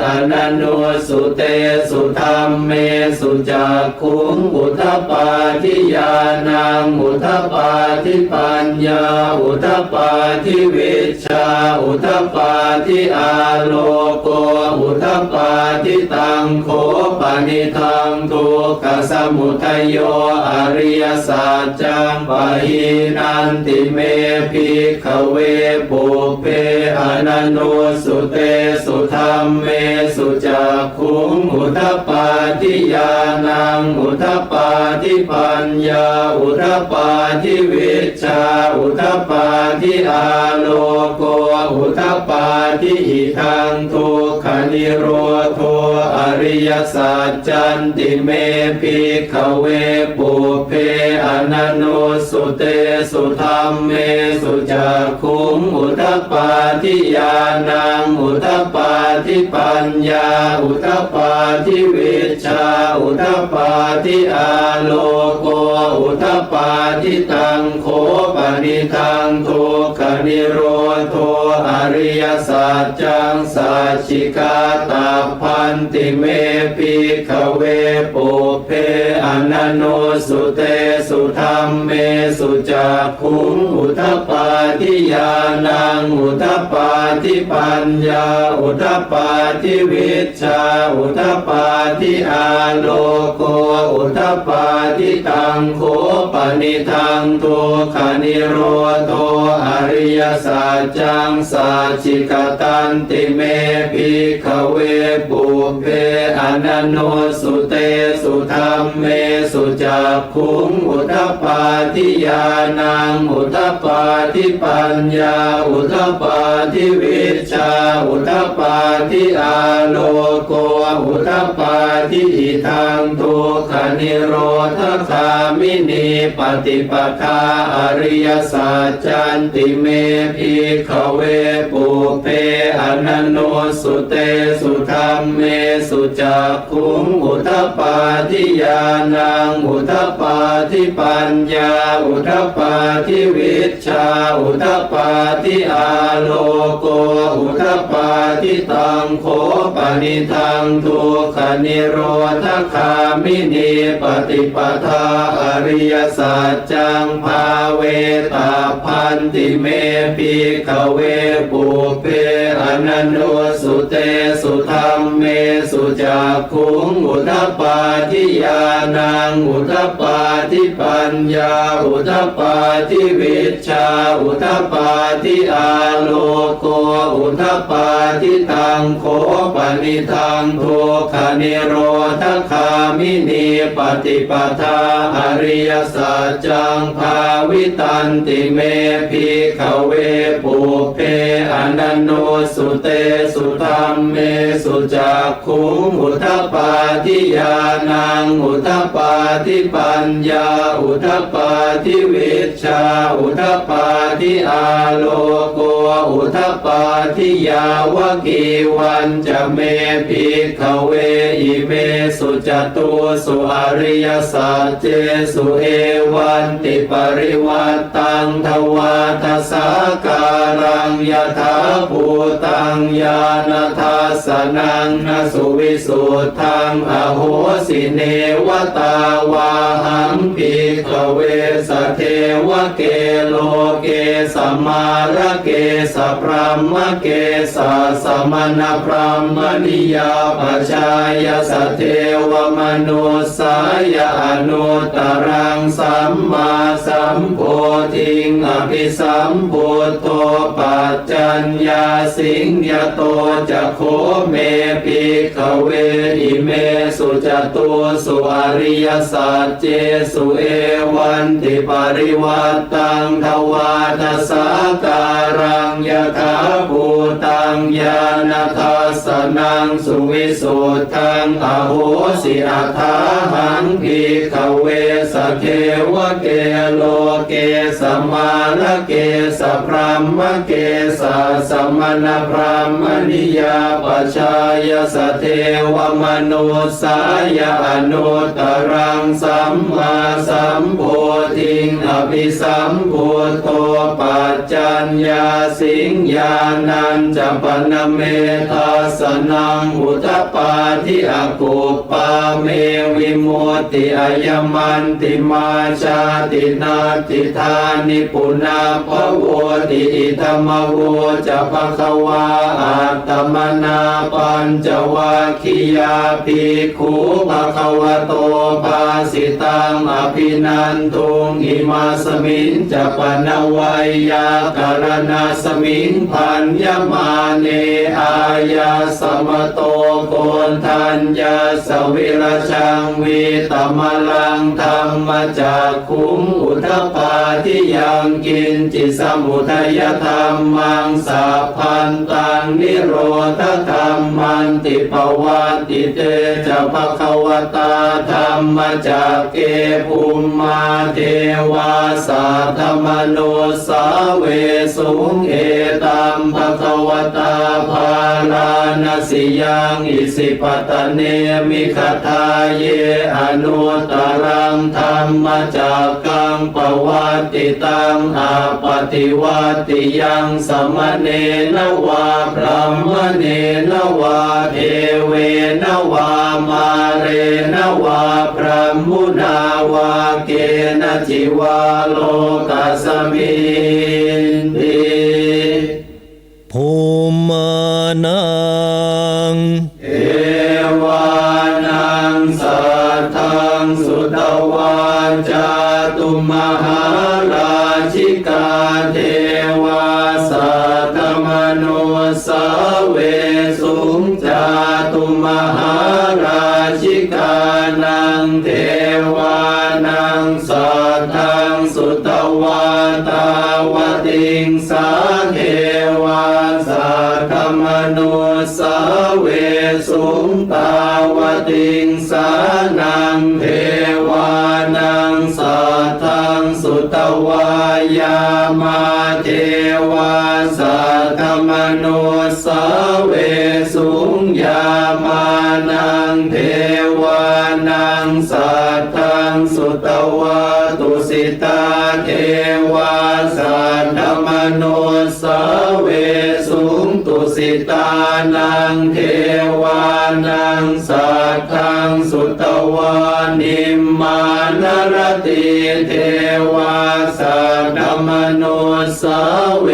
อนันโนสุเตสุธรรมเมสุจักขุงอุทปปาทิญาณังอุทปปาทิปัญญาอุทปปาทิวิชชาอุทปปาทิอาโลโกอุทปปาทิตังโคปนิทังทุกขสมุทัยโยอริยสัจจังปหินันติเมภิกขเวปุเพอนันโนสุเตสุธรรมเมสุจักขุงอุทปปาทิญาณังอุทปปาทิปัญญาอุทปปาทิวิชชาอุทปปาทิอาโลโกอุทปปาทิอิทังทุกขนิโรโธอริยสัจจันติเมภิกขเวปุเพอนันโนสุเตสุธรรมเมสุจักขุงอุทปปาทิญาณังอุทปปาทิปัญญาอุทปปาทิวิชชาอุทปปาทิอาโลโกอุทปปาทิตังโคปนิทังทุกขนิโรโธอริยสัจจังสัจฉิกาตาพันติเมภิกขเวปุเพอนันโนสุเตสุธรรมเมสุจักขุงอุทปปาทิญาณังอุทปปาทิปัญญาอุทปปาทิวิชชาอุทปปาทิอาโลโกอุทปปาทิตังโคปนิทังทุกขนิโรโธอริยสัจจังสัจฉิกตันติเมภิกขเวปุเพอนันโนสุเตสุธรรมเมสุจักขุงอุทปปาทิญาณังอุทปปาทิปัญญาอุทปปาทิวิชชาอุทปปาทิอาโลโกอุทปปาทิอิทังทุกขนิโรธคามินีปฏิปทาอริยสัจจันติเมภิกขเวปุเพอนันโนสุเตสุธรรมเมสุจักขุงอุทปปาทิญาณังอุทปปาทิปัญญาอุทปปาทิวิชชาอุทปปาทิอาโลโกอุทปปาทิตังโคปนิทังทุกขนิโรธคามินีปฏิปทาอริยสัจจังภาเวตาพันติเมภิกขเวปุเพอนันโนสุเตสุธรรมเมสุจักขุงอุทปปาทิญาณังอุทปปาทิปัญญาอุทปปาทิวิชชาอุทปปาทิอาโลโกอุทปปาทิตังโคปนิทังทุกขนิโรธคามินีปฏิปทาอริยสัจจังภาวิตันติเมภิกขเวปุเพอนันโนสุเตสุธรรมเมสุจักขุงอุทปปาทิญาณังอุทปปาทิปัญญาอุทปปาทิวิชชาอุทปปาทิอาโลโกอุทปปา ทิยาวกีวันจะเมภิกขเวอิเมสุจตุสุอริยสัจเจสุเอวันติปริวัตตังทวาทสาการังยถาภูตังญาณทัสสนังนสุวิสุทธังอโหสิเนวตาวาหังภิกขเวสเทวเกโลเกสมาระเกสพรหมเกสสมณพรหมนิยาปชายสเทวมนุสายอนุตตรังสัมมาสัมโพธิงอภิสัมพุทโธปัจจัญญาสิงยโตจะโคเมภิกขเวอิเมสุจตุสุอริยสัจเจสุเอวันติปริวัตตังทวาทสาการังยถาภูตังญาณทัสสนังสุวิสุทธังอโหสิอัฏฐาหังภิกขเวสเทวเกโลเกสมาระเกสพรหมเกสสมณพรหมนิยาปชายสเทวมนุสายอนุตตรังสัมมาสัมโพธิงอภิสัมพุทโธปัจจัญญาสิงญาณัญจปนเมทัสสนังอุทปาทิอกุปปาเมวิมุตติอายมันติมาชาตินาติธานิปุนาภโวติอิธรรมโวจะภควาอัตตมนาปัญจวัคคียาภิกขุภควโตภาสิตังอภินันทุงอิมาสมิงจะปนวัยยาการณาสมิงพันยมาเนอายาสมโตโกนทัญญาสวิรชังวิตมลังธรรมจักขุงอุทปาทิยังกินจิสมุทัยธรรมังสัพพันตังนิโรธธรรมันติปวันติเตจะภควตาธรรมจักเกภูมิมาเทวาสัทธมโนสาเวสุงเอตัมภควตาภาลานาสิยังอิสิปตเนมิคทาเยอนุตตรังธรรมจักกังปวัตติตังอาปฏิวัติยังสมเนนวาพระมเนนวาเทเวนวามาเรนวาพระมุนาวาเกณจิวาโลกัสมินติภูมานังเอวานังสัทธังสุตวาจาตุมหาราชิกาเทวาสัทธมโนสาเวสุงจาตุมหาราชิกานังเทวานังสัทธังสุตวาตาวติงสาเทวาสัทธมโนสาเวสุงตาวติงสานังเทวานังสัทธังสุตวายามาเทวาสัทธมโนสาเวสุงยามานังเทวานังสัทธังสุตวาตุสิตาเทวาสัทธมโนสาเวสุงตุสิตานังเทวานังสัทธังสุตวานิมมานรติเทวาสัทธมโนสาเว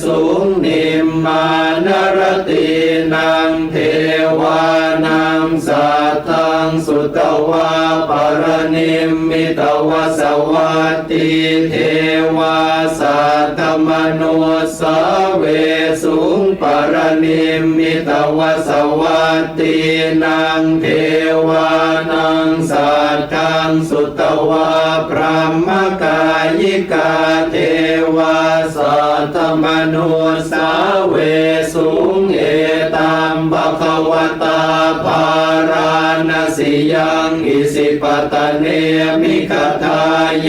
สุงนิมมานรตินังเทวานังสัทธังสุตวาปรนิมมิตวสวัตติเทวาสัทธมโนสาเวสุงปรนิมมิตวสวัตตินังเทวานังสัทธังสุตวาพระมกายิกาเทวาสัทธมโนสาเวสุงเอตัมภควตาภาราณ สิยังอิสิปตเนมิคทาเย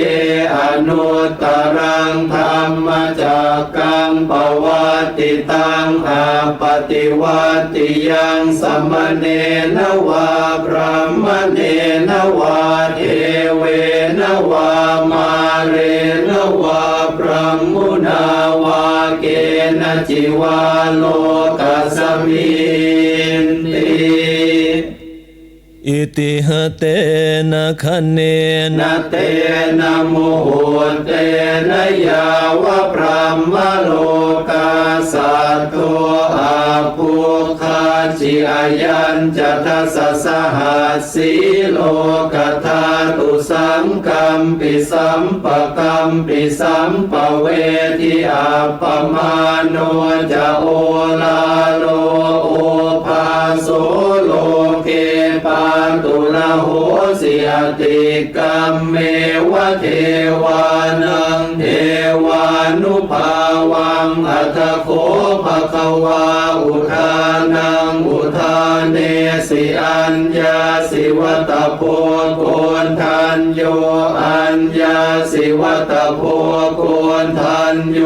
อนุตตรังธรรมจักกังปวัตติตังอาปฏิวัติยังสัมมเนนวาพระมเนนวาเทเวนวามาเรนวาพระมุนาวาเกณจิวาโลกัสมินติ อิติหเตนะคะเนนะ นเตนะโมโหเตนะยาวะพระมโลกาสัตโตอาภูคาจิอายัญจะทัสสะหัสสีโลกธาตุสังกัมปิสัมปะกัมปิสัมปะเวทิอาปมาโนจะโอลาโลโอภาโสโลเกปาตุละโหสิอติกัมเมวะเทวานังเทวานุภาวังอัตถโคภะคะวาอุทานังอุทานเนสิอัญญาสิวัตโพโกนทันโยอัญญาสิวัตโพโกนทันโย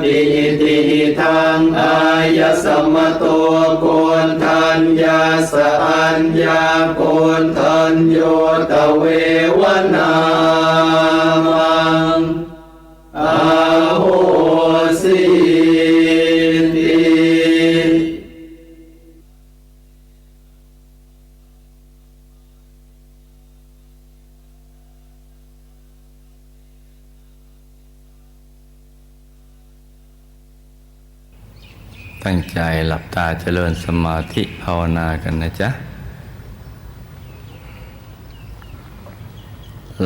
ติติทังอายสมโตโกนทันยาสอัญญาโกนทันโยตเววนามังอาโหสิติ ตั้งใจหลับตาเจริญสมาธิภาวนากันนะจ๊ะ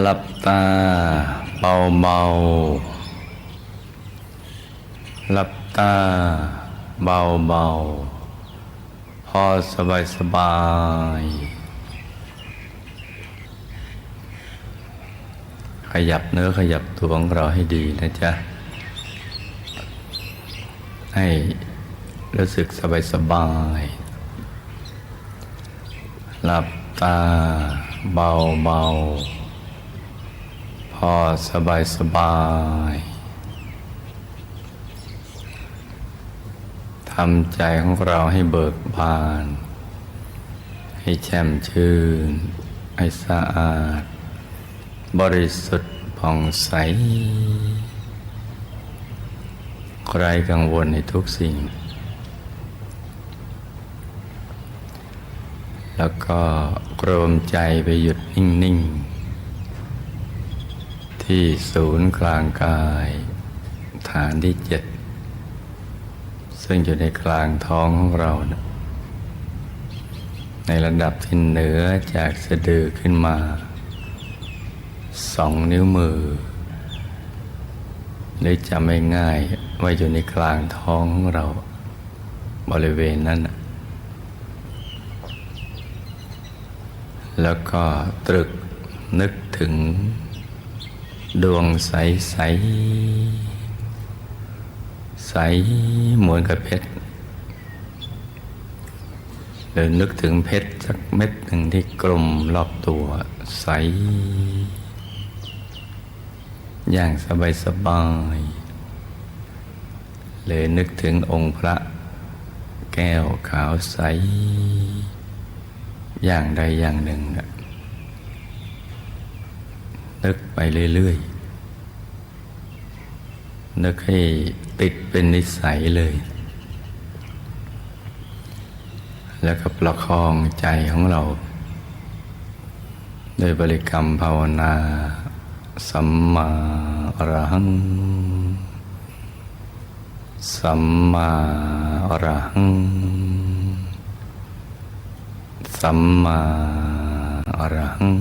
หลับตาเบาๆหลับตาเบาๆพอสบายขยับเนื้อขยับตัวของเราให้ดีนะจ๊ะให้รู้สึกสบายหลับตาเบาๆพอสบายทำใจของเราให้เบิกบานให้แช่มชื่นให้สะอาดบริสุทธิ์ผ่องใสไร้กังวลในทุกสิ่งแล้วก็รวมใจไปหยุดนิ่งๆที่ศูนย์กลางกายฐานที่7ซึ่งอยู่ในกลางท้องของเรานะในระดับที่เหนือจากสะดือขึ้นมา2 นิ้วมือหรือจะไม่ง่ายว่าอยู่ในกลางท้องของเราบริเวณนั้นนะแล้วก็ตรึกนึกถึงดวงใสใสใสเหมือนกับเพชรหรือนึกถึงเพชรสักเม็ดหนึ่งที่กลมรอบตัวใสอย่างสบายๆเลยนึกถึงองค์พระแก้วขาวใสอย่างใดอย่างหนึ่งนะนึกไปเรื่อยๆนึกให้ติดเป็นนิสัยเลยแล้วก็ประคองใจของเราโดยบริกรรมภาวนาสัมมาอรหังสัมมาอรหังสัมมาอรหัง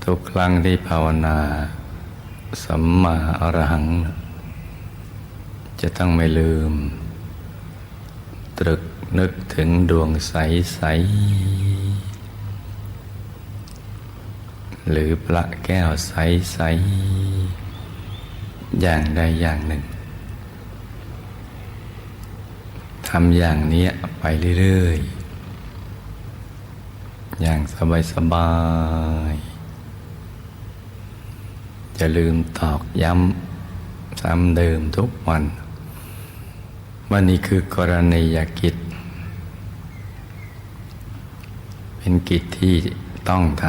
ทุกครั้งที่ภาวนาสัมมาอรหังจะต้องไม่ลืมตรึกนึกถึงดวงใสๆหรือพระแก้วใสๆอย่างใดอย่างหนึ่งทำอย่างนี้ไปเรื่อย อย่างสบายๆจะลืมตอกย้ำซ้ำเดิมทุกวันว่านี่คือกรณียกิจเป็นกิจที่ต้องท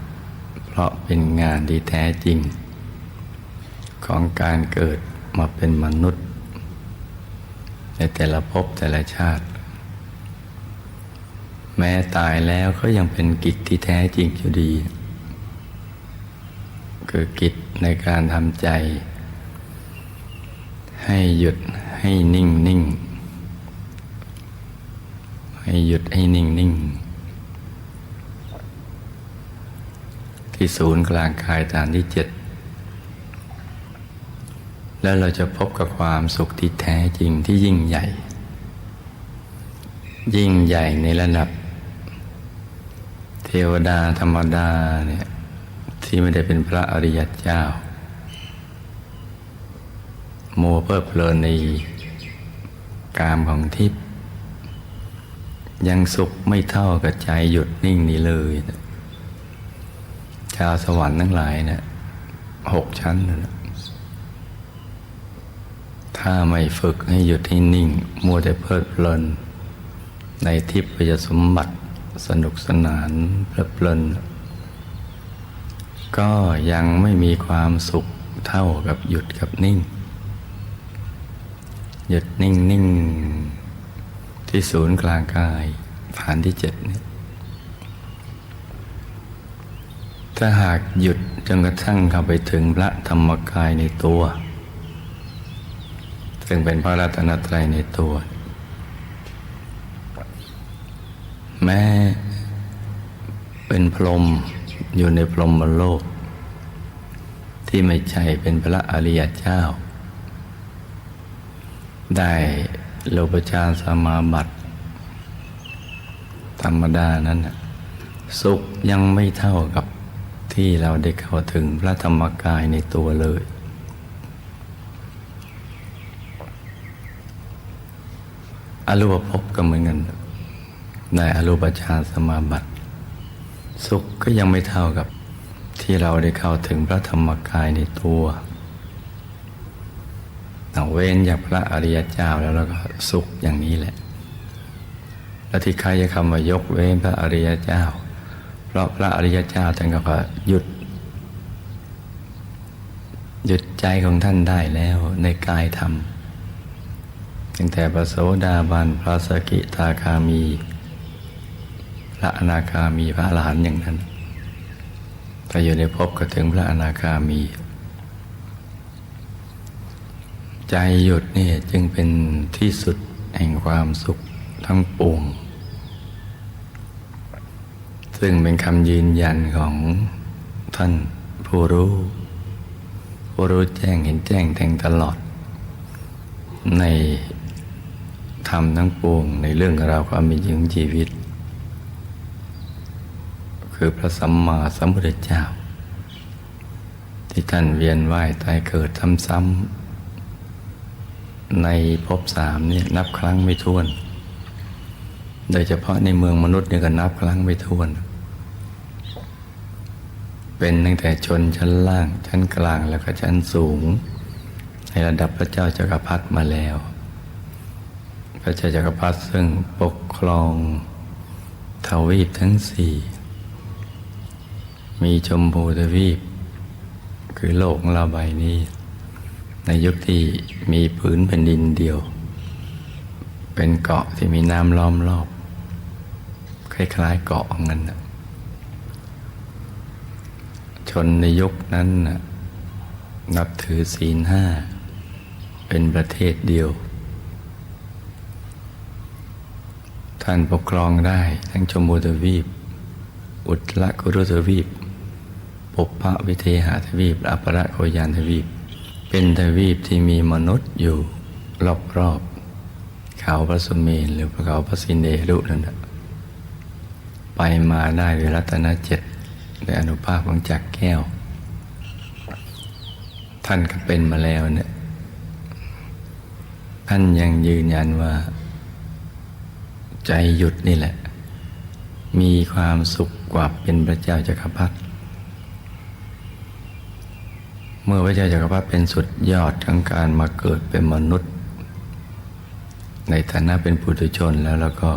ำเพราะเป็นงานที่แท้จริงของการเกิดมาเป็นมนุษย์ในแต่ละภพแต่ละชาติแม้ตายแล้วก็ยังเป็นกิจที่แท้จริงอยู่ดีคือกิจในการทำใจให้หยุดให้นิ่งให้หยุดให้นิ่งที่ศูนย์กลางกายฐานที่ 7แล้วเราจะพบกับความสุขที่แท้จริงที่ยิ่งใหญ่ในระดับเทวดาธรรมดาเนี่ยที่ไม่ได้เป็นพระอริยเจ้ามัวเพลิดเพลินในกามของทิพย์ยังสุขไม่เท่ากับใจหยุดนิ่งนี้เลยชาวสวรรค์ทั้งหลายเนี่ย6 ชั้นนะถ้าไม่ฝึกให้หยุดให้นิ่งมัวแต่เพลิดเพลินในทิพยสมบัติสนุกสนานเพลิดเพลินก็ยังไม่มีความสุขเท่ากับหยุดกับนิ่งหยุดนิ่งที่ศูนย์กลางกายฐานที่ 7นี่ถ้าหากหยุดจนกระทั่งเข้าไปถึงพระธรรมกายในตัวซึ่งเป็นพระรัตนตรัยในตัวแม้เป็นพรหมอยู่ในพรหมโลกที่ไม่ใช่เป็นพระอริยเจ้าได้โลภฌานสมาบัติธรรมดานั้นสุขยังไม่เท่ากับที่เราได้เข้าถึงพระธรรมกายในตัวเลยอรูปภพก็เหมือนกันในอรูปฌานสมาบัติสุขก็ยังไม่เท่ากับที่เราได้เข้าถึงพระธรรมกายในตัวเว้นจากพระอริยเจ้าแล้วเราก็สุขอย่างนี้แหละแล้วที่ใครจะคำว่ายกเว้นพระอริยเจ้าเพราะพระอริยเจ้าท่านก็หยุดใจของท่านได้แล้วในกายธรรมตั้งแต่พระโสดาบันพระสกิทาคามีพระอนาคามีพระอรหันต์อย่างนั้นถ้าอยู่ในภพก็ถึงพระอนาคามีใจหยุดนี่จึงเป็นที่สุดแห่งความสุขทั้งปวงซึ่งเป็นคำยืนยันของท่านผู้รู้แจ้งเห็นแจ้งแทงตลอดในธรรมทั้งปวงในเรื่องราวความเป็นจริงของชีวิตคือพระสัมมาสัมพุทธเจ้าที่ท่านเวียนว่ายตายเกิดซ้ำในภพ3เนี่ยนับครั้งไม่ถ้วนโดยเฉพาะในเมืองมนุษย์เนี่ยก็นับครั้งไม่ถ้วนเป็นตั้งแต่ชนชั้นล่างชั้นกลางแล้วก็ชั้นสูงในระดับพระเจ้าจักรพรรดิมาแล้วพระเจ้าจักรพรรดิซึ่งปกครองทวีปทั้ง 4มีชมพูทวีปคือโลกของเราใบนี้ในยุคที่มีผืนแผ่นดินเดียวเป็นเกาะที่มีน้ำล้อมรอบคล้ายๆเกาะงั้นชนในยุคนั้นนับถือศีล 5เป็นประเทศเดียวท่านปกครองได้ทั้งชมพูทวีปอุตรกุรุทวีปปุพพวิเทหทวีปอัปปรโคยานทวีปเป็นทวีปที่มีมนุษย์อยู่รอบๆเขาพระสุเมรุหรือเขาพระสิเนรุนั่นไปมาได้ด้วยรัตน7และอนุภาพของจักรแก้วท่านก็เป็นมาแล้วเนี่ยท่านยังยืนยันว่าใจหยุดนี่แหละ มีความสุขกว่าเป็นพระเจ้าจักรพรรดิเมื่อพระเจ้าจักรพรรดิเป็นสุดยอดของการมาเกิดเป็นมนุษย์ในฐานะเป็นปุถุชนแล้วก็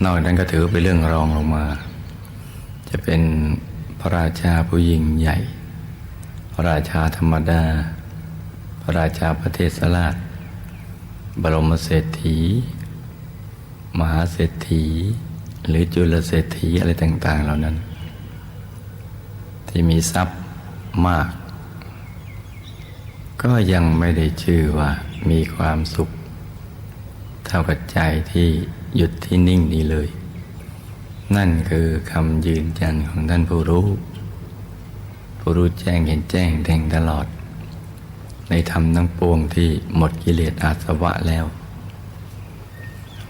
นอกนั้นก็ถือเป็นเรื่องรองลงมาจะเป็นพระราชาผู้ยิ่งใหญ่พระราชาธรรมดาพระราชาประเทศราชบรมเศรษฐีมหาเศรษฐีหรือจุลเศรษฐีอะไรต่างๆเหล่านั้นที่มีทรัพย์มากก็ยังไม่ได้ชื่อว่ามีความสุขเท่ากับใจที่หยุดที่นิ่งนี้เลยนั่นคือคำยืนยันของท่านผู้รู้แจ้งเห็นแจ้งแทงตลอดในธรรมทั้งปวงที่หมดกิเลสอาสวะแล้ว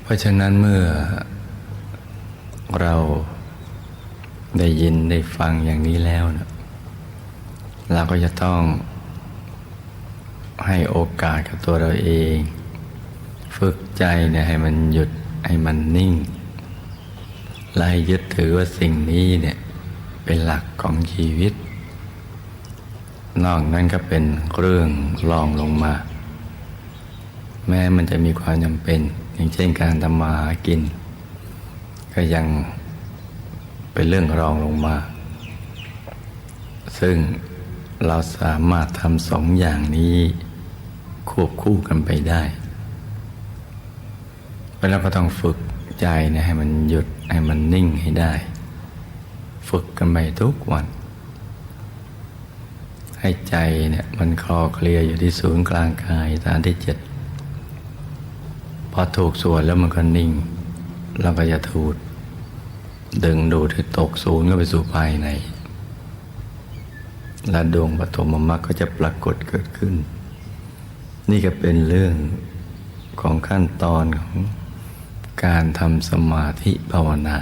เพราะฉะนั้นเมื่อเราได้ยินได้ฟังอย่างนี้แล้วนะเราก็จะต้องให้โอกาสกับตัวเราเองฝึกใจเนี่ยให้มันหยุดให้มันนิ่งและให้ยึดถือว่าสิ่งนี้เนี่ยเป็นหลักของชีวิตนอกนั้นก็เป็นเรื่องรองลงมาแม้มันจะมีความจำเป็นอย่างเช่นการทำมาหากินก็ยังเป็นเรื่องรองลงมาซึ่งเราสามารถทำสองอย่างนี้ควบคู่กันไปได้แล้วก็ต้องฝึกใจเนี่ยให้มันหยุดให้มันนิ่งให้ได้ฝึกกันไปทุกวันให้ใจเนี่ยมันคลอเคลียอยู่ที่ศูนย์กลางกายฐานที่ 7พอถูกส่วนแล้วมันก็นิ่งเราก็จะถูดดึงดูดให้ตกศูนย์ก็ไปสู่ภายในและดวงปฐมมรรคก็จะปรากฏเกิดขึ้นนี่ก็เป็นเรื่องของขั้นตอนของการทำสมาธิภาวนา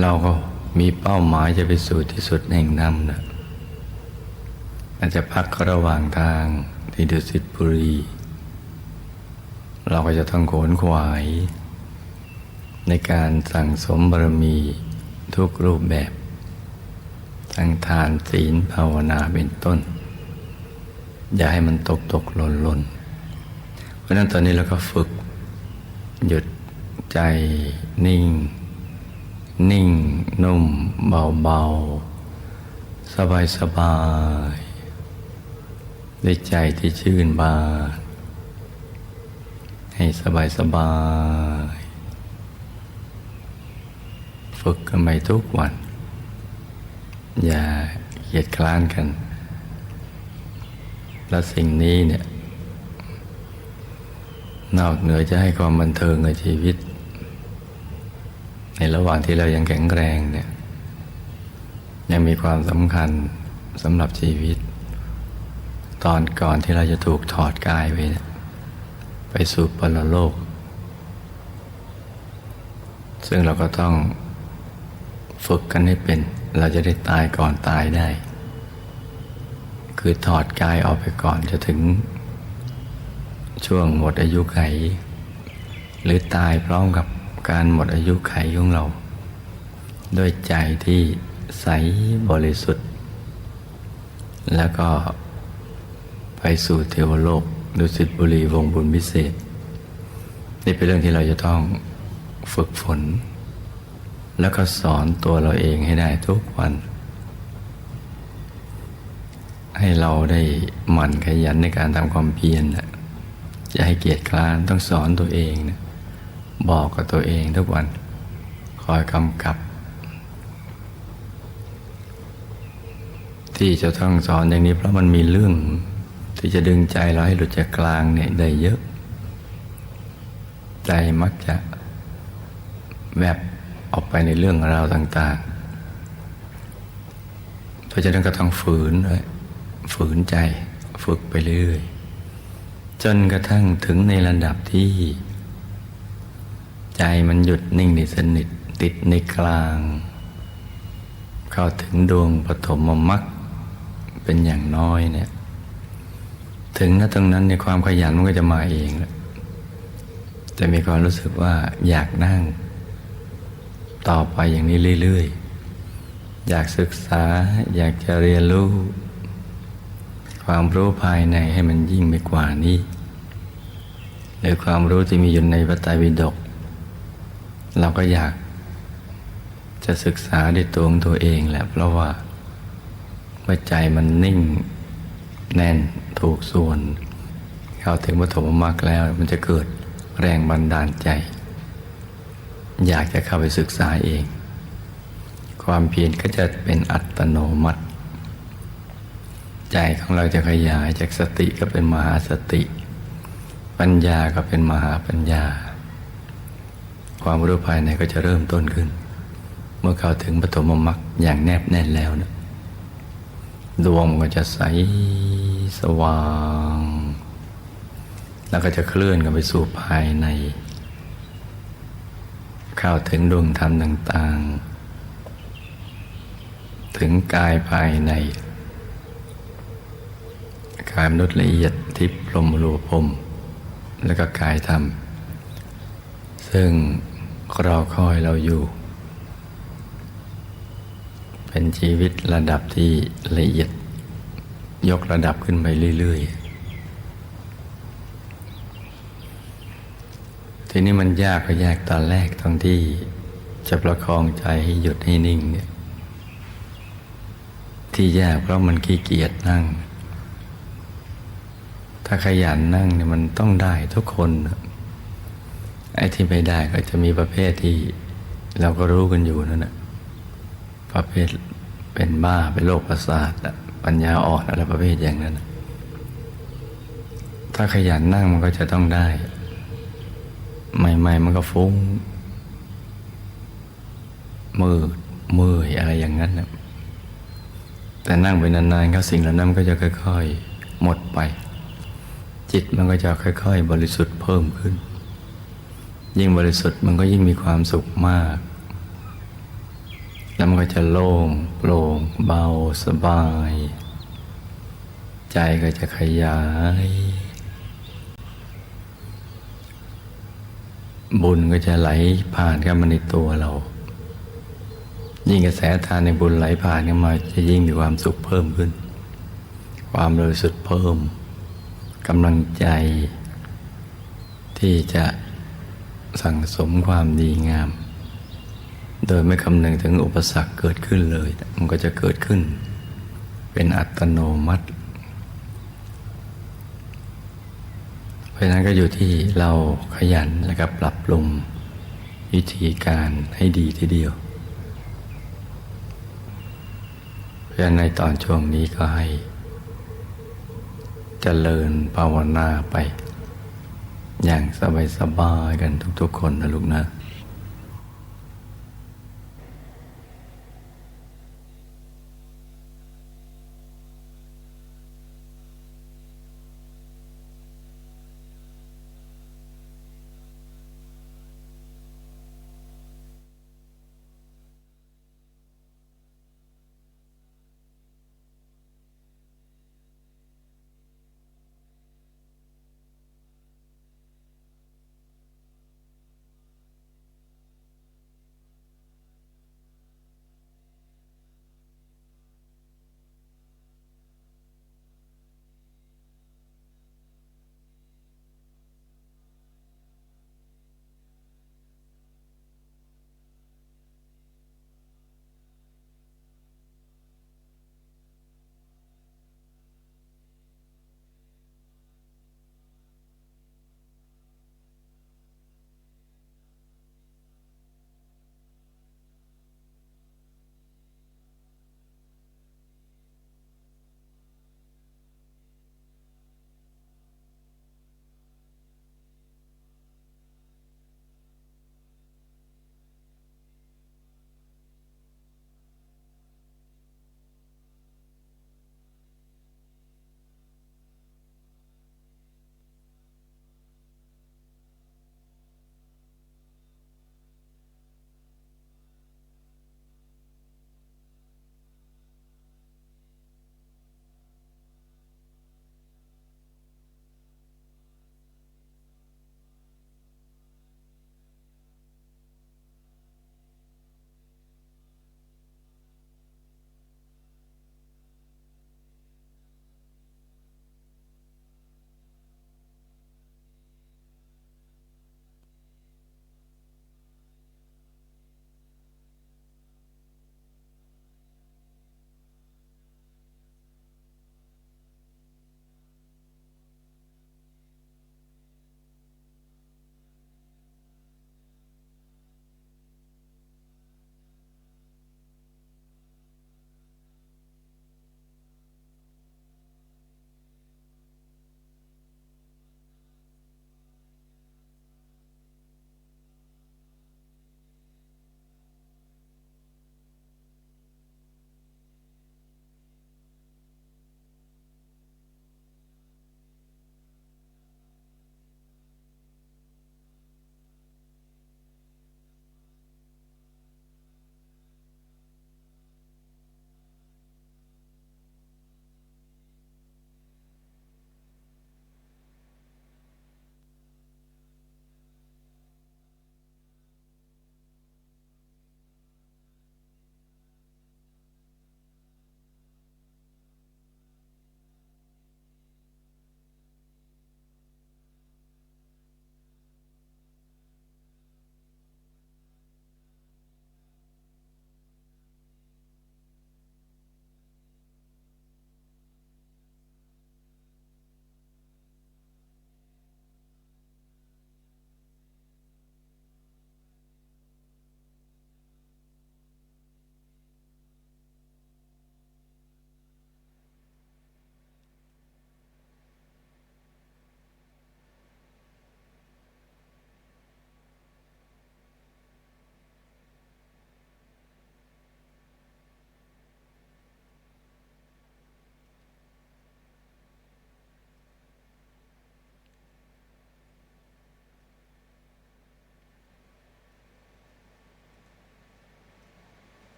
เราก็มีเป้าหมายจะไปสู่ที่สุดแห่งธรรมนะอาจจะพักระหว่างทางที่ดุสิตบุรีเราก็จะต้องขวนขวายในการสั่งสมบารมีทุกรูปแบบทั้งทานศีลภาวนาเป็นต้นอย่าให้มันตกหล่นเพราะนั้นตอนนี้เราก็ฝึกหยุดใจนิ่งนุ่มเบาสบายด้วยใจที่ชื่นบานให้สบายฝึกกันไปทุกวันอย่าเกียจคร้านกันและสิ่งนี้เนี่ยนอกเหนือจะให้ความบันเทิงกับชีวิตในระหว่างที่เรายังแข็งแรงเนี่ยยังมีความสำคัญสำหรับชีวิตตอนก่อนที่เราจะถูกถอดกายไปสู่ปรโลกซึ่งเราก็ต้องฝึกกันให้เป็นเราจะได้ตายก่อนตายได้คือถอดกายออกไปก่อนจะถึงช่วงหมดอายุไขหรือตายพร้อมกับการหมดอายุไขของเราด้วยใจที่ใสบริสุทธิ์แล้วก็ไปสู่เทวโลกดุสิตบุรีวงบุญพิเศษนี่เป็นเรื่องที่เราจะต้องฝึกฝนแล้วก็สอนตัวเราเองให้ได้ทุกวันให้เราได้หมั่นขยันในการทำความเพียรอย่าให้เกียจคร้านต้องสอนตัวเองนะบอกกับตัวเองทุกวันคอยกำกับที่จะต้องสอนอย่างนี้เพราะมันมีเรื่องที่จะดึงใจเราให้หลุดจากกลางเนี่ยได้เยอะใจมักจะแวบออกไปในเรื่องราวต่างๆเพราะฉะนั้นก็ต้องฝืนใจฝึกไปเรื่อยจนกระทั่งถึงในระดับที่ใจมันหยุดนิ่งในสนิทติดในกลางเข้าถึงดวงปฐมมรรคเป็นอย่างน้อยเนี่ยถึงณตรงนั้นในความขยันมันก็จะมาเองแหละ แต่มีความรู้สึกว่าอยากนั่งต่อไปอย่างนี้เรื่อยๆอยากศึกษาอยากจะเรียนรู้ความรู้ภายในให้มันยิ่งไปกว่านี้หรือความรู้ที่มีอยู่ในพระไตรปิฎกเราก็อยากจะศึกษาด้วยตัวของตัวเองแหละเพราะว่าใจมันนิ่งแน่นถูกส่วนเข้าถึงปฐมมรรคแล้วมันจะเกิดแรงบันดาลใจ อยากจะเข้าไปศึกษาเองความเพียรก็จะเป็นอัตโนมัติใจของเราจะขยายจากสติก็เป็นมหาสติปัญญาก็เป็นมหาปัญญาความรู้ภายในก็จะเริ่มต้นขึ้นเมื่อเข้าถึงปฐมมรรคอย่างแนบแน่นแล้วนะดวงมันก็จะใสสว่างแล้วก็จะเคลื่อนกันไปสู่ภายในเข้าถึงดวงธรรมต่างๆถึงกายภายในกายมนุษย์ละเอียดทิพย์พรหมรูปพรหมแล้วก็กายธรรมซึ่งรอคอยเราอยู่เป็นชีวิตระดับที่ละเอียดยกระดับขึ้นไปเรื่อยๆทีนี้มันยากก็ยากตอนแรกตอนที่จะประคองใจให้หยุดให้นิ่งเนี่ยที่ยากเพราะมันขี้เกียจนั่งถ้าขยันนั่งเนี่ยมันต้องได้ทุกคนไอ้ที่ไม่ได้ก็จะมีประเภทที่เราก็รู้กันอยู่นั่นแหละประเภทเป็นบ้าเป็นโรคประสาทปัญญาอ่อนอะไรประเภทอย่างนั้นถ้าขยันนั่งมันก็จะต้องได้ใหม่ๆมันก็ฟุ้งมืดเมื่อยอะไรอย่างนั้นนะแต่นั่งไปนานๆก็สิ่งเหล่านั้นก็จะค่อยๆหมดไปจิตมันก็จะค่อยๆบริสุทธิ์เพิ่มขึ้นยิ่งบริสุทธิ์มันก็ยิ่งมีความสุขมากแล้วมันก็จะโล่งโปร่งเบาสบายใจก็จะขยายบุญก็จะไหลผ่านเข้ามาในตัวเรายิ่งกระแสทานในบุญไหลผ่านเข้ามาจะยิ่งมีความสุขเพิ่มขึ้นความบริสุทธิ์เพิ่มกำลังใจที่จะสั่งสมความดีงามโดยไม่คำนึงถึงอุปสรรคเกิดขึ้นเลยมันก็จะเกิดขึ้นเป็นอัตโนมัติเพราะฉะนั้นก็อยู่ที่เราขยันและก็ปรับปรุงวิธีการให้ดีทีเดียวเพราะฉะนั้นในตอนช่วงนี้ก็ให้เจริญภาวนาไปอย่างสบายๆกันทุกๆคนนะลูกนะ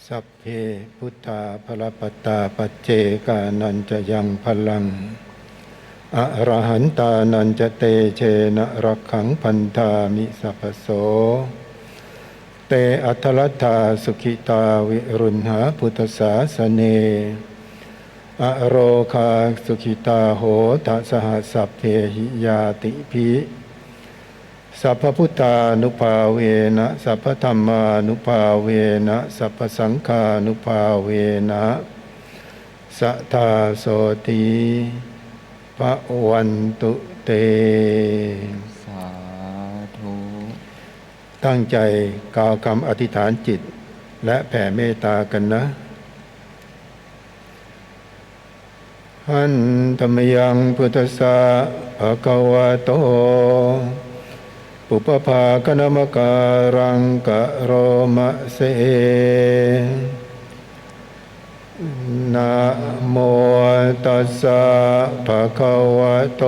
สัพเพพุทธาภลปตาปัจเจกานันจะยังพลังอรหันตานันจะเตเชนะรักขังพันธามิสัพพโสเตอัทลัทธาสุขิตาวิรุณหาพุทธศาสเนอโรคาสุขิตาโหทสหสัพเพหิยาติภิสัพพพุทธานุภาเวนะสัพพธรรมานุภาเวนะสัพพสังฆานุภาเวนะสัทธาโสติภวันตุเต สาธุ ตั้งใจกล่าวคำอธิษฐานจิตและแผ่เมตตากันนะหันธรรมยังพุทธัสสะภะคะวะโตปุปภาคณมการังกะโรมะเสนะโมตัสสะภะคะวะโต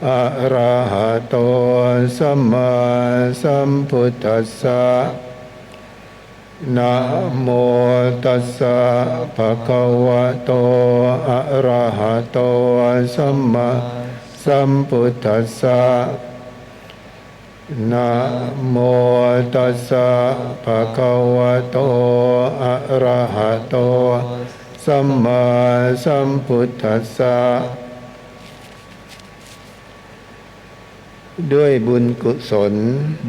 อะระหะโตสัมมาสัมพุทธัสสะนะโมตัสสะภะคะวะโตอะระหะโตสัมมาสัมพุทธัสสะนะโมตัสสะภะคะวะโตอะระหะโตสัมมาสัมพุทธัสสะด้วยบุญกุศล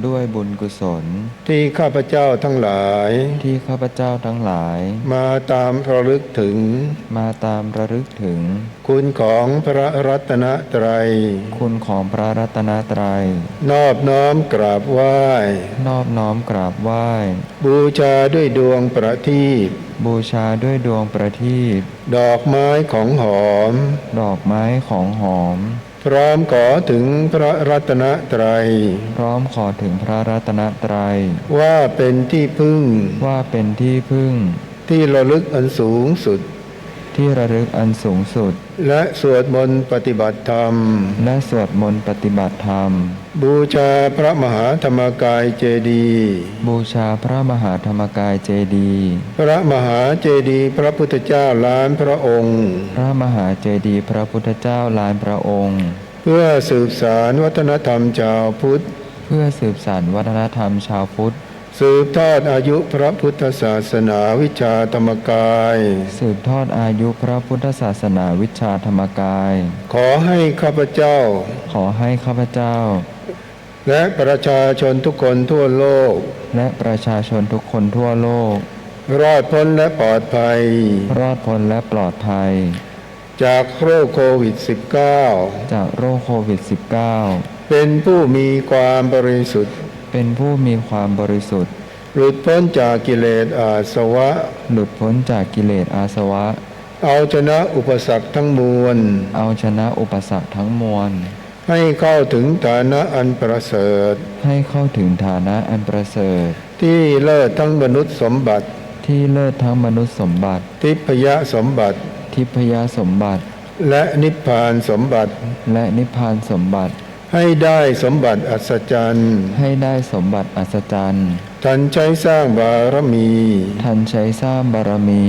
ด้วยบุญกุศล ที่ข้าพเจ้าทั้งหลาย ที่ข้าพเจ้าทั้งหลาย มาตามระลึกถึง มาตามระลึกถึง คุณของพระรัตนตรัย คุณของพระรัตนตรัย นอบน้อมกราบไหว้ นอบน้อมกราบไหว้ บูชาด้วยดวงประทีป บูชาด้วยดวงประทีป ดอกไม้ของหอม ดอกไม้ของหอม พร้อมขอถึงพระรัตนตรัย พร้อมขอถึงพระรัตนตรัย ว่าเป็นที่พึ่ง ว่าเป็นที่พึ่ง ที่ระลึกอันสูงสุด ที่ระลึกอันสูงสุด และสวดมนต์ปฏิบัติธรรม และสวดมนต์ปฏิบัติธรรม บูชาพระมหาธรรมกายเจดีย์ บูชาพระมหาธรรมกายเจดีย์ พระมหาเจดีย์พระพุทธเจ้าล้านพระองค์ พระมหาเจดีย์พระพุทธเจ้าล้านพระองค์ เพื่อสืบสารวัฒนธรรมชาวพุทธ เพื่อสืบสานวัฒนธรรมชาวพุทธ สืบทอดอายุพระพุทธศาสนาวิชาธรรมกาย สืบทอดอายุพระพุทธศาสนาวิชาธรรมกาย ขอให้ข้าพเจ้า ขอให้ข้าพเจ้า และประชาชนทุกคนทั่วโลก และประชาชนทุกคนทั่วโลก รอดพ้นและปลอดภัย รอดพ้นและปลอดภัย จากโรคโควิด จากโรคโควิด -19 เป็นผู้มีความบริสุทธิ์ -19 เป็นผู้มีความบริสุทธิ์ หลุดพ้นจากกิเลสอาสวะ หลุดพ้นจากกิเลสอาสวะ เอาชนะอุปสรรคทั้งมวล เอาชนะอุปสรรคทั้งมวล ให้เข้าถึงฐานะอันประเสริฐ ให้เข้าถึงฐานะอันประเสริฐ ที่เลิศทั้งมนุษย์สมบัติ ที่เลิศทั้งมนุษย์สมบัติ ทิพยสมบัติ ทิพยสมบัติ และนิพพานสมบัติ และนิพพานสมบัติ ให้ได้สมบัติอัศจรรย์ ให้ได้สมบัติอัศจรรย์ ทันใช้สร้างบารมี ทันใช้สร้างบารมี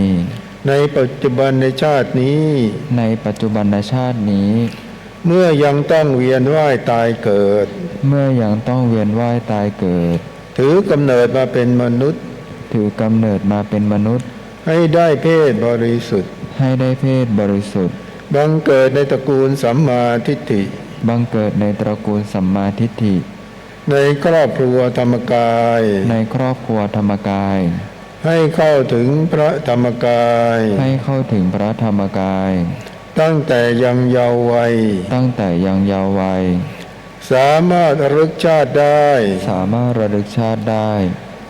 ในปัจจุบันในชาตินี้ ในปัจจุบันชาตินี้ เมื่อยังต้องเวียนว่ายตายเกิด เมื่อยังต้องเวียนว่ายตายเกิด ถือกำเนิดมาเป็นมนุษย์ ถือกำเนิดมาเป็นมนุษย์ ให้ได้เพศบริสุทธิ์ ให้ได้เพศบริสุทธิ์ บังเกิดในตระกูลสัมมาทิฏฐิ บังเกิดในตระกูลสัมมาทิฏฐิ ในครอบครัวธรรมกาย ในครอบครัวธรรมกาย ให้เข้าถึงพระธรรมกาย ให้เข้าถึงพระธรรมกาย ตั้งแต่ยังเยาว์วัย ตั้งแต่ยังเยาว์วัย สามารถระลึกชาติได้ สามารถระลึกชาติได้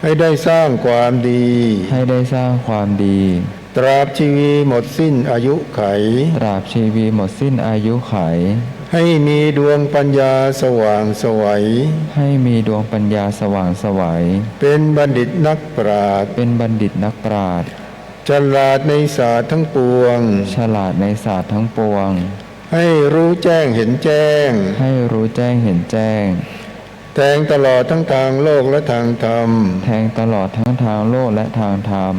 ให้ได้สร้างความดี ให้ได้สร้างความดี ตราบชีวีหมดสิ้นอายุไข ตราบชีวีหมดสิ้นอายุไข ให้มีดวงปัญญาสว่างไสวัย ให้มีดวงปัญญาสว่างไสวัย เป็นบัณฑิตนักปราชญ์ เป็นบัณฑิตนักปราชญ์ ฉลาดในศาสตร์ทั้งปวง ฉลาดในศาสตร์ทั้งปวง ให้รู้แจ้งเห็นแจ้ง ให้รู้แจ้งเห็นแจ้ง ถ แทงตลอดทั้งทางโลกและทางธรรม แทงตลอดทั้งทางโลกและทางธรรม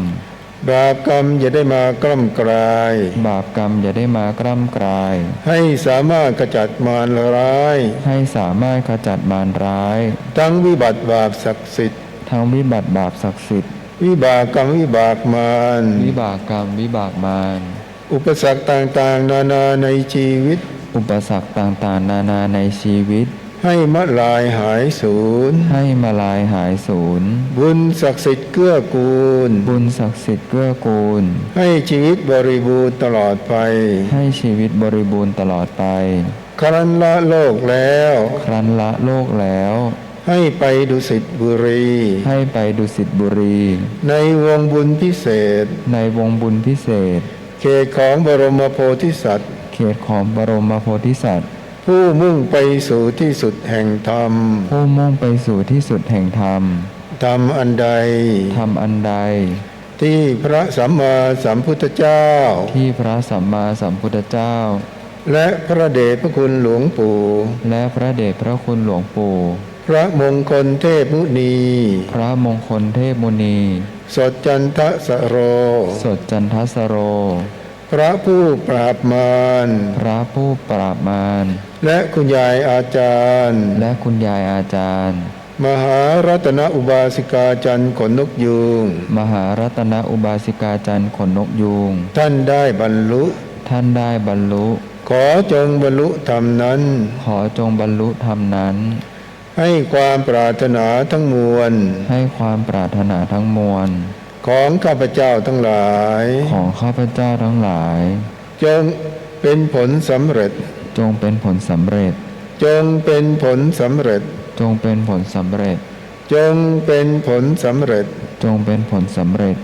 บาปกรรมอย่าได้มากล้ำกลาย บาปกรรมอย่าได้มากร่ำกราย ให้สามารถขจัดมารร้าย ให้สามารถขจัดมารร้าย ทั้งวิบัติบาปศักดิ์สิทธิ์ ทั้งวิบัติบาปศักดิ์สิทธิ์ วิบากกรรมวิบากมาร วิบากกรรมวิบากมาร อุปสรรคต่างๆนานาในชีวิต อุปสรรคต่างๆนานาในชีวิต ให้มะลายหายสูญ ให้มาลายหายสูญ บุญศักดิ์สิทธิ์เกื้อกูล บุญศักดิ์สิทธิ์เกื้อกูล ให้ชีวิตบริบูรณ์ตลอดไป ให้ชีวิตบริบูรณ์ตลอดไป ครั้นละโลกแล้ว ครั้นละโลกแล้ว ให้ไปดุสิตบุรี ให้ไปดุสิตบุรี ในวงบุญพิเศษ ในวงบุญพิเศษ เขตของบรมโพธิสัตว์ เขตของบรมโพธิสัตว์ ผู้มุ่งไปสู่ที่สุดแห่งธรรม ผู้มุ่งไปสู่ที่สุดแห่งธรรม ธรรมอันใด ธรรมอันใด ที่พระสัมมาสัมพุทธเจ้า ที่พระสัมมาสัมพุทธเจ้า และพระเดชพระคุณหลวงปู่ และพระเดชพระคุณหลวงปู่ พระมงคลเทพมุนี พระมงคลเทพมุนี สดจันทสโร สดจันทสโร พระผู้ปราบมาร พระผู้ปราบมาร และคุณยายอาจารย์ และคุณยายอาจารย์ มหารัตนอุบาสิกาจันทร์ขนนกยูง มหารัตนอุบาสิกาจันทร์ขนนกยูง ท่านได้บรรลุ ท่านได้บรรลุ ขอจงบรรลุธรรมนั้น ขอจงบรรลุธรรมนั้น ให้ความปรารถนาทั้งมวล ให้ความปรารถนาทั้งมวล ของข้าพเจ้าทั้งหลาย ของข้าพเจ้าทั้งหลาย จงเป็นผลสำเร็จ จงเป็นผลสำเร็จ จงเป็นผลสำเร็จ จงเป็นผลสำเร็จ จงเป็นผลสำเร็จ จงเป็นผลสำเร็จ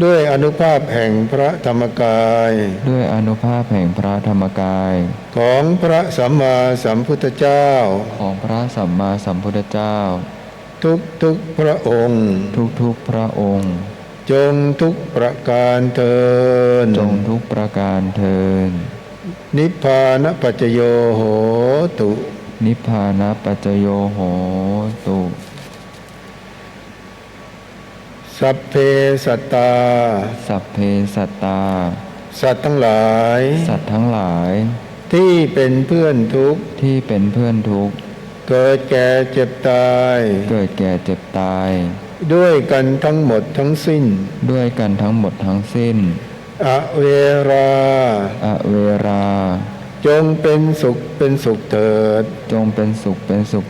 ด้วยอนุภาพแห่งพระธรรมกาย ด้วยอานุภาพแห่งพระธรรมกาย ของพระสัมมาสัมพุทธเจ้า ของพระสัมมาสัมพุทธเจ้า ทุกพระองค์ ทุกๆพระองค์ จงทุกประการเทิน จงทุกประการเทิน นิพพานปัจจโยโหตุ นิพพานะปัจจโยโหตุ สัพเพสัตตา สัพเพสัตตา สัตว์ทั้งหลาย สัตว์ทั้งหลาย ที่เป็นเพื่อนทุกข์ ที่เป็นเพื่อนทุกข์ เกิดแก่เจ็บตาย เกิดแก่เจ็บตาย ด้วยกันทั้งหมดทั้งสิ้น ด้วยกันทั้งหมดทั้งสิ้น อเวรา อเวรา จงเป็นสุขเถิด จงเป็นสุข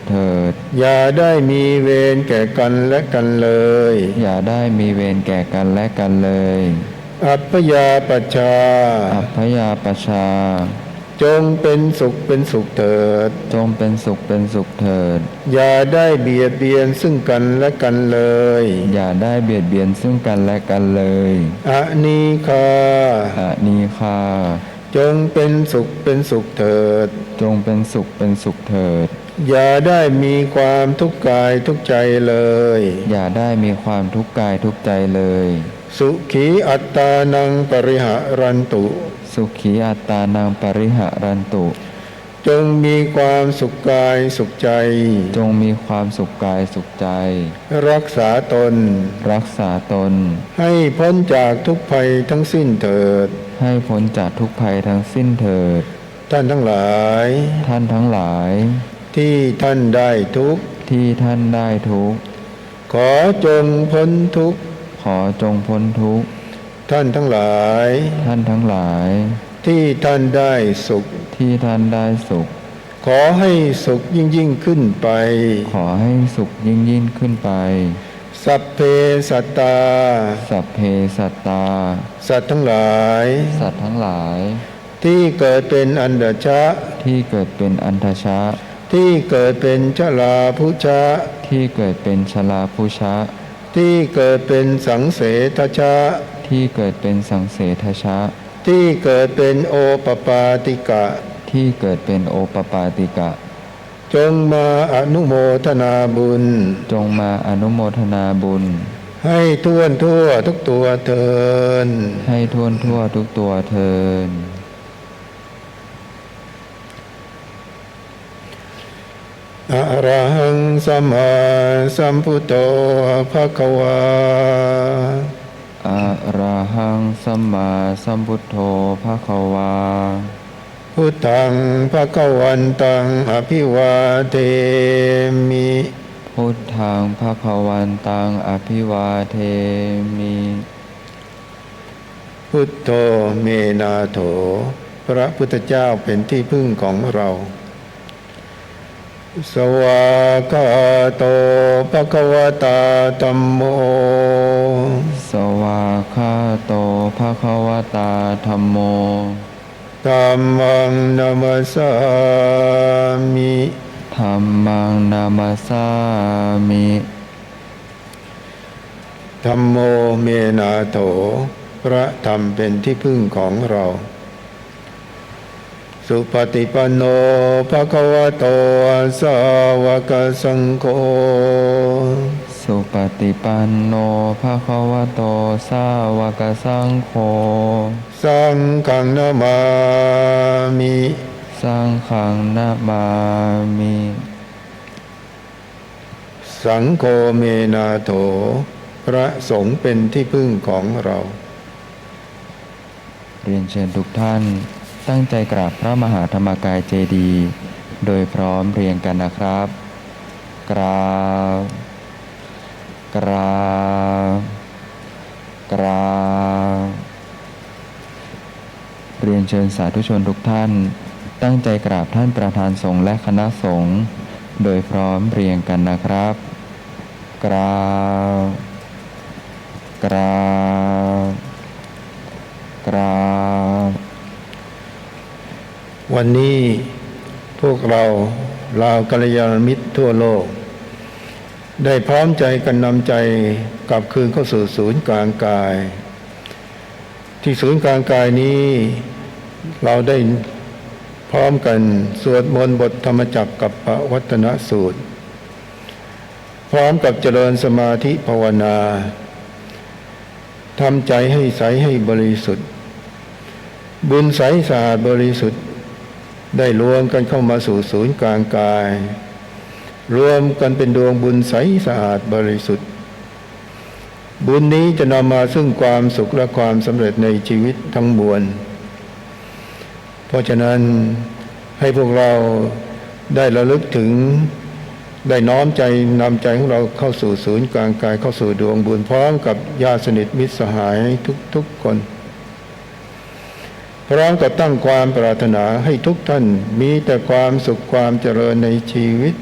เถิด อย่าได้มีเวรแก่กันและกันเลย อย่าได้มีเวรแก่กันและกันเลย อัปปยาปัชชา อัพพยาปชา จงเป็นสุขเถิด จงเป็นสุขเถิด อย่าได้เบียดเบียนซึ่งกันและกันเลย อย่าได้เบียดเบียนซึ่งกันและกันเลย อนีคา อานีคา จงเป็นสุขเถิด จงเป็นสุขเถิด อย่าได้มีความทุกข์กายทุกข์ใจเลย อย่าได้มีความทุกข์กายทุกข์ใจเลย สุขีอัตตานังปริหารันตุ สุขีอัตตานังปริหารันตุ จงมีความสุขกายสุขใจ จงมีความสุขกายสุขใจ รักษาตน รักษาตน ให้พ้นจากทุกภัยทั้งสิ้นเถิด ให้พ้นจากทุกภัยทั้งสิ้นเถิด ท่านทั้งหลาย ท่านทั้งหลาย ที่ท่านได้ทุกข์ ที่ท่านได้ทุกข์ ขอจงพ้นทุกข์ ขอจงพ้นทุกข์ ท่านทั้งหลาย ท่านทั้งหลาย ที่ท่านได้สุข ที่ท่านได้สุข ขอให้สุขยิ่งขึ้นไป ขอให้สุขยิ่งขึ้นไป สัพเพสัตตา สัพเพสัตตา สัตว์ทั้งหลาย สัตว์ทั้งหลาย ที่เกิดเป็นอันดชะ ที่เกิดเป็นอันทชะ ที่เกิดเป็นชลาภุชะ ที่เกิดเป็นชลาภุชะ ที่เกิดเป็นสังเสทชะ ที่เกิดเป็นสังเสทชะ ที่เกิดเป็นโอปปาติกะ ที่เกิดเป็นโอปปาติกะ จงมาอนุโมทนาบุญ จงมาอนุโมทนาบุญ ให้ทั่วทุกตัวเทิน ให้ทั่วทุกตัวเทิน อ อะระหังสัมมาสัมพุทโธภควาอะระหังสัมมาสัมพุทโธภควาพุทธังภควันตังอภิวาเทมิพุทธังภควันตังอภิวาเทมิพุทโธเมนาโถพระพุทธเจ้าเป็นที่พึ่งของเราสวากาโตภควตาธัมโมสวากาโตภควตาธัมโมธัมมังนามัสสามิธัมมังนามัสสามิธัมโมเมนาโถพระธรรมเป็นที่พึ่งของเราสุปฏิปันโนภควโตสาวกสังโฆสุปฏิปันโนภควโตสาวกสังโฆสังฆังนามามิสังฆังนามามิสังโฆเมนาโถพระสงฆ์เป็นที่พึ่งของเราเรียนเชิญทุกท่านตั้งใจกราบพระมหาธรรมกายเจดีย์โดยพร้อมเพรียงกันนะครับกราบกราบกราบเรียนเชิญสาธุชนทุกท่านตั้งใจกราบท่านประธานสงฆ์และคณะสงฆ์โดยพร้อมเพรียงกันนะครับกราบกราบกราบวันนี้พวกเราเหล่ากัลยาณมิตรทั่วโลกได้พร้อมใจกันนำใจกลับคืนเข้าสู่ศูนย์กลางกายที่ศูนย์กลางกายนี้เราได้พร้อมกันสวดมนต์บทธรรมจักรกัปปวัตนสูตรพร้อมกับเจริญสมาธิภาวนาทำใจให้ใสให้บริสุทธิ์บุญใสสะอาดบริสุทธิ์ได้รวมกันเข้ามาสู่ศูนย์กลางกายรวมกันเป็นดวงบุญใสสะอาดบริสุทธิ์บุญนี้จะนำมาซึ่งความสุขและความสำเร็จในชีวิตทั้งมวลเพราะฉะนั้นให้พวกเราได้ระลึกถึงได้น้อมใจนำใจของเราเข้าสู่ศูนย์กลางกายเข้าสู่ดวงบุญพร้อมกับญาติสนิทมิตรสหายทุกคนพร้อมกับตั้งความปรารถนาให้ทุกท่านมีแต่ความสุขความเจริญในชีวิต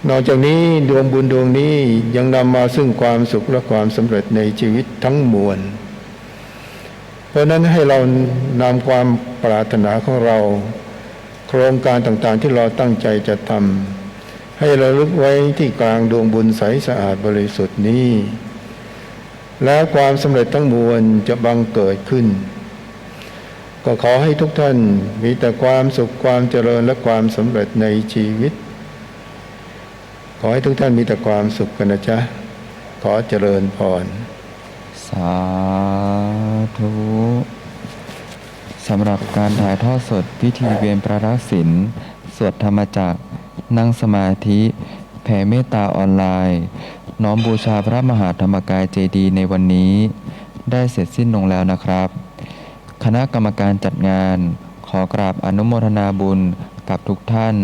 นอกจากนี้ดวงบุญดวงนี้ยังนำมาซึ่งความสุขและความสำเร็จในชีวิตทั้งมวลเพราะนั้นให้เรานำความปรารถนาของเราโครงการต่างๆที่เราตั้งใจจะทำให้เราลึกไว้ที่กลางดวงบุญใสสะอาดบริสุทธิ์นี้แล้วความสำเร็จทั้งมวลจะบังเกิดขึ้นก็ขอให้ทุกท่านมีแต่ความสุขความเจริญและความสำเร็จในชีวิตขอให้ทุกท่านมีแต่ความสุขกันนะจ๊ะขอเจริญพรสาธุสำหรับการถ่ายทอดสดพิธีเวียนประทักษิณสวดธรรมจักรนั่งสมาธิแผ่เมตตาออนไลน์น้อมบูชาพระมหาธรรมกายเจดีย์ในวันนี้ได้เสร็จสิ้นลงแล้วนะครับคณะกรรมการจัดงานขอกราบอนุโมทนาบุญกับทุกท่าน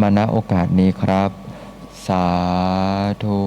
มาณโอกาสนี้ครับสาธุ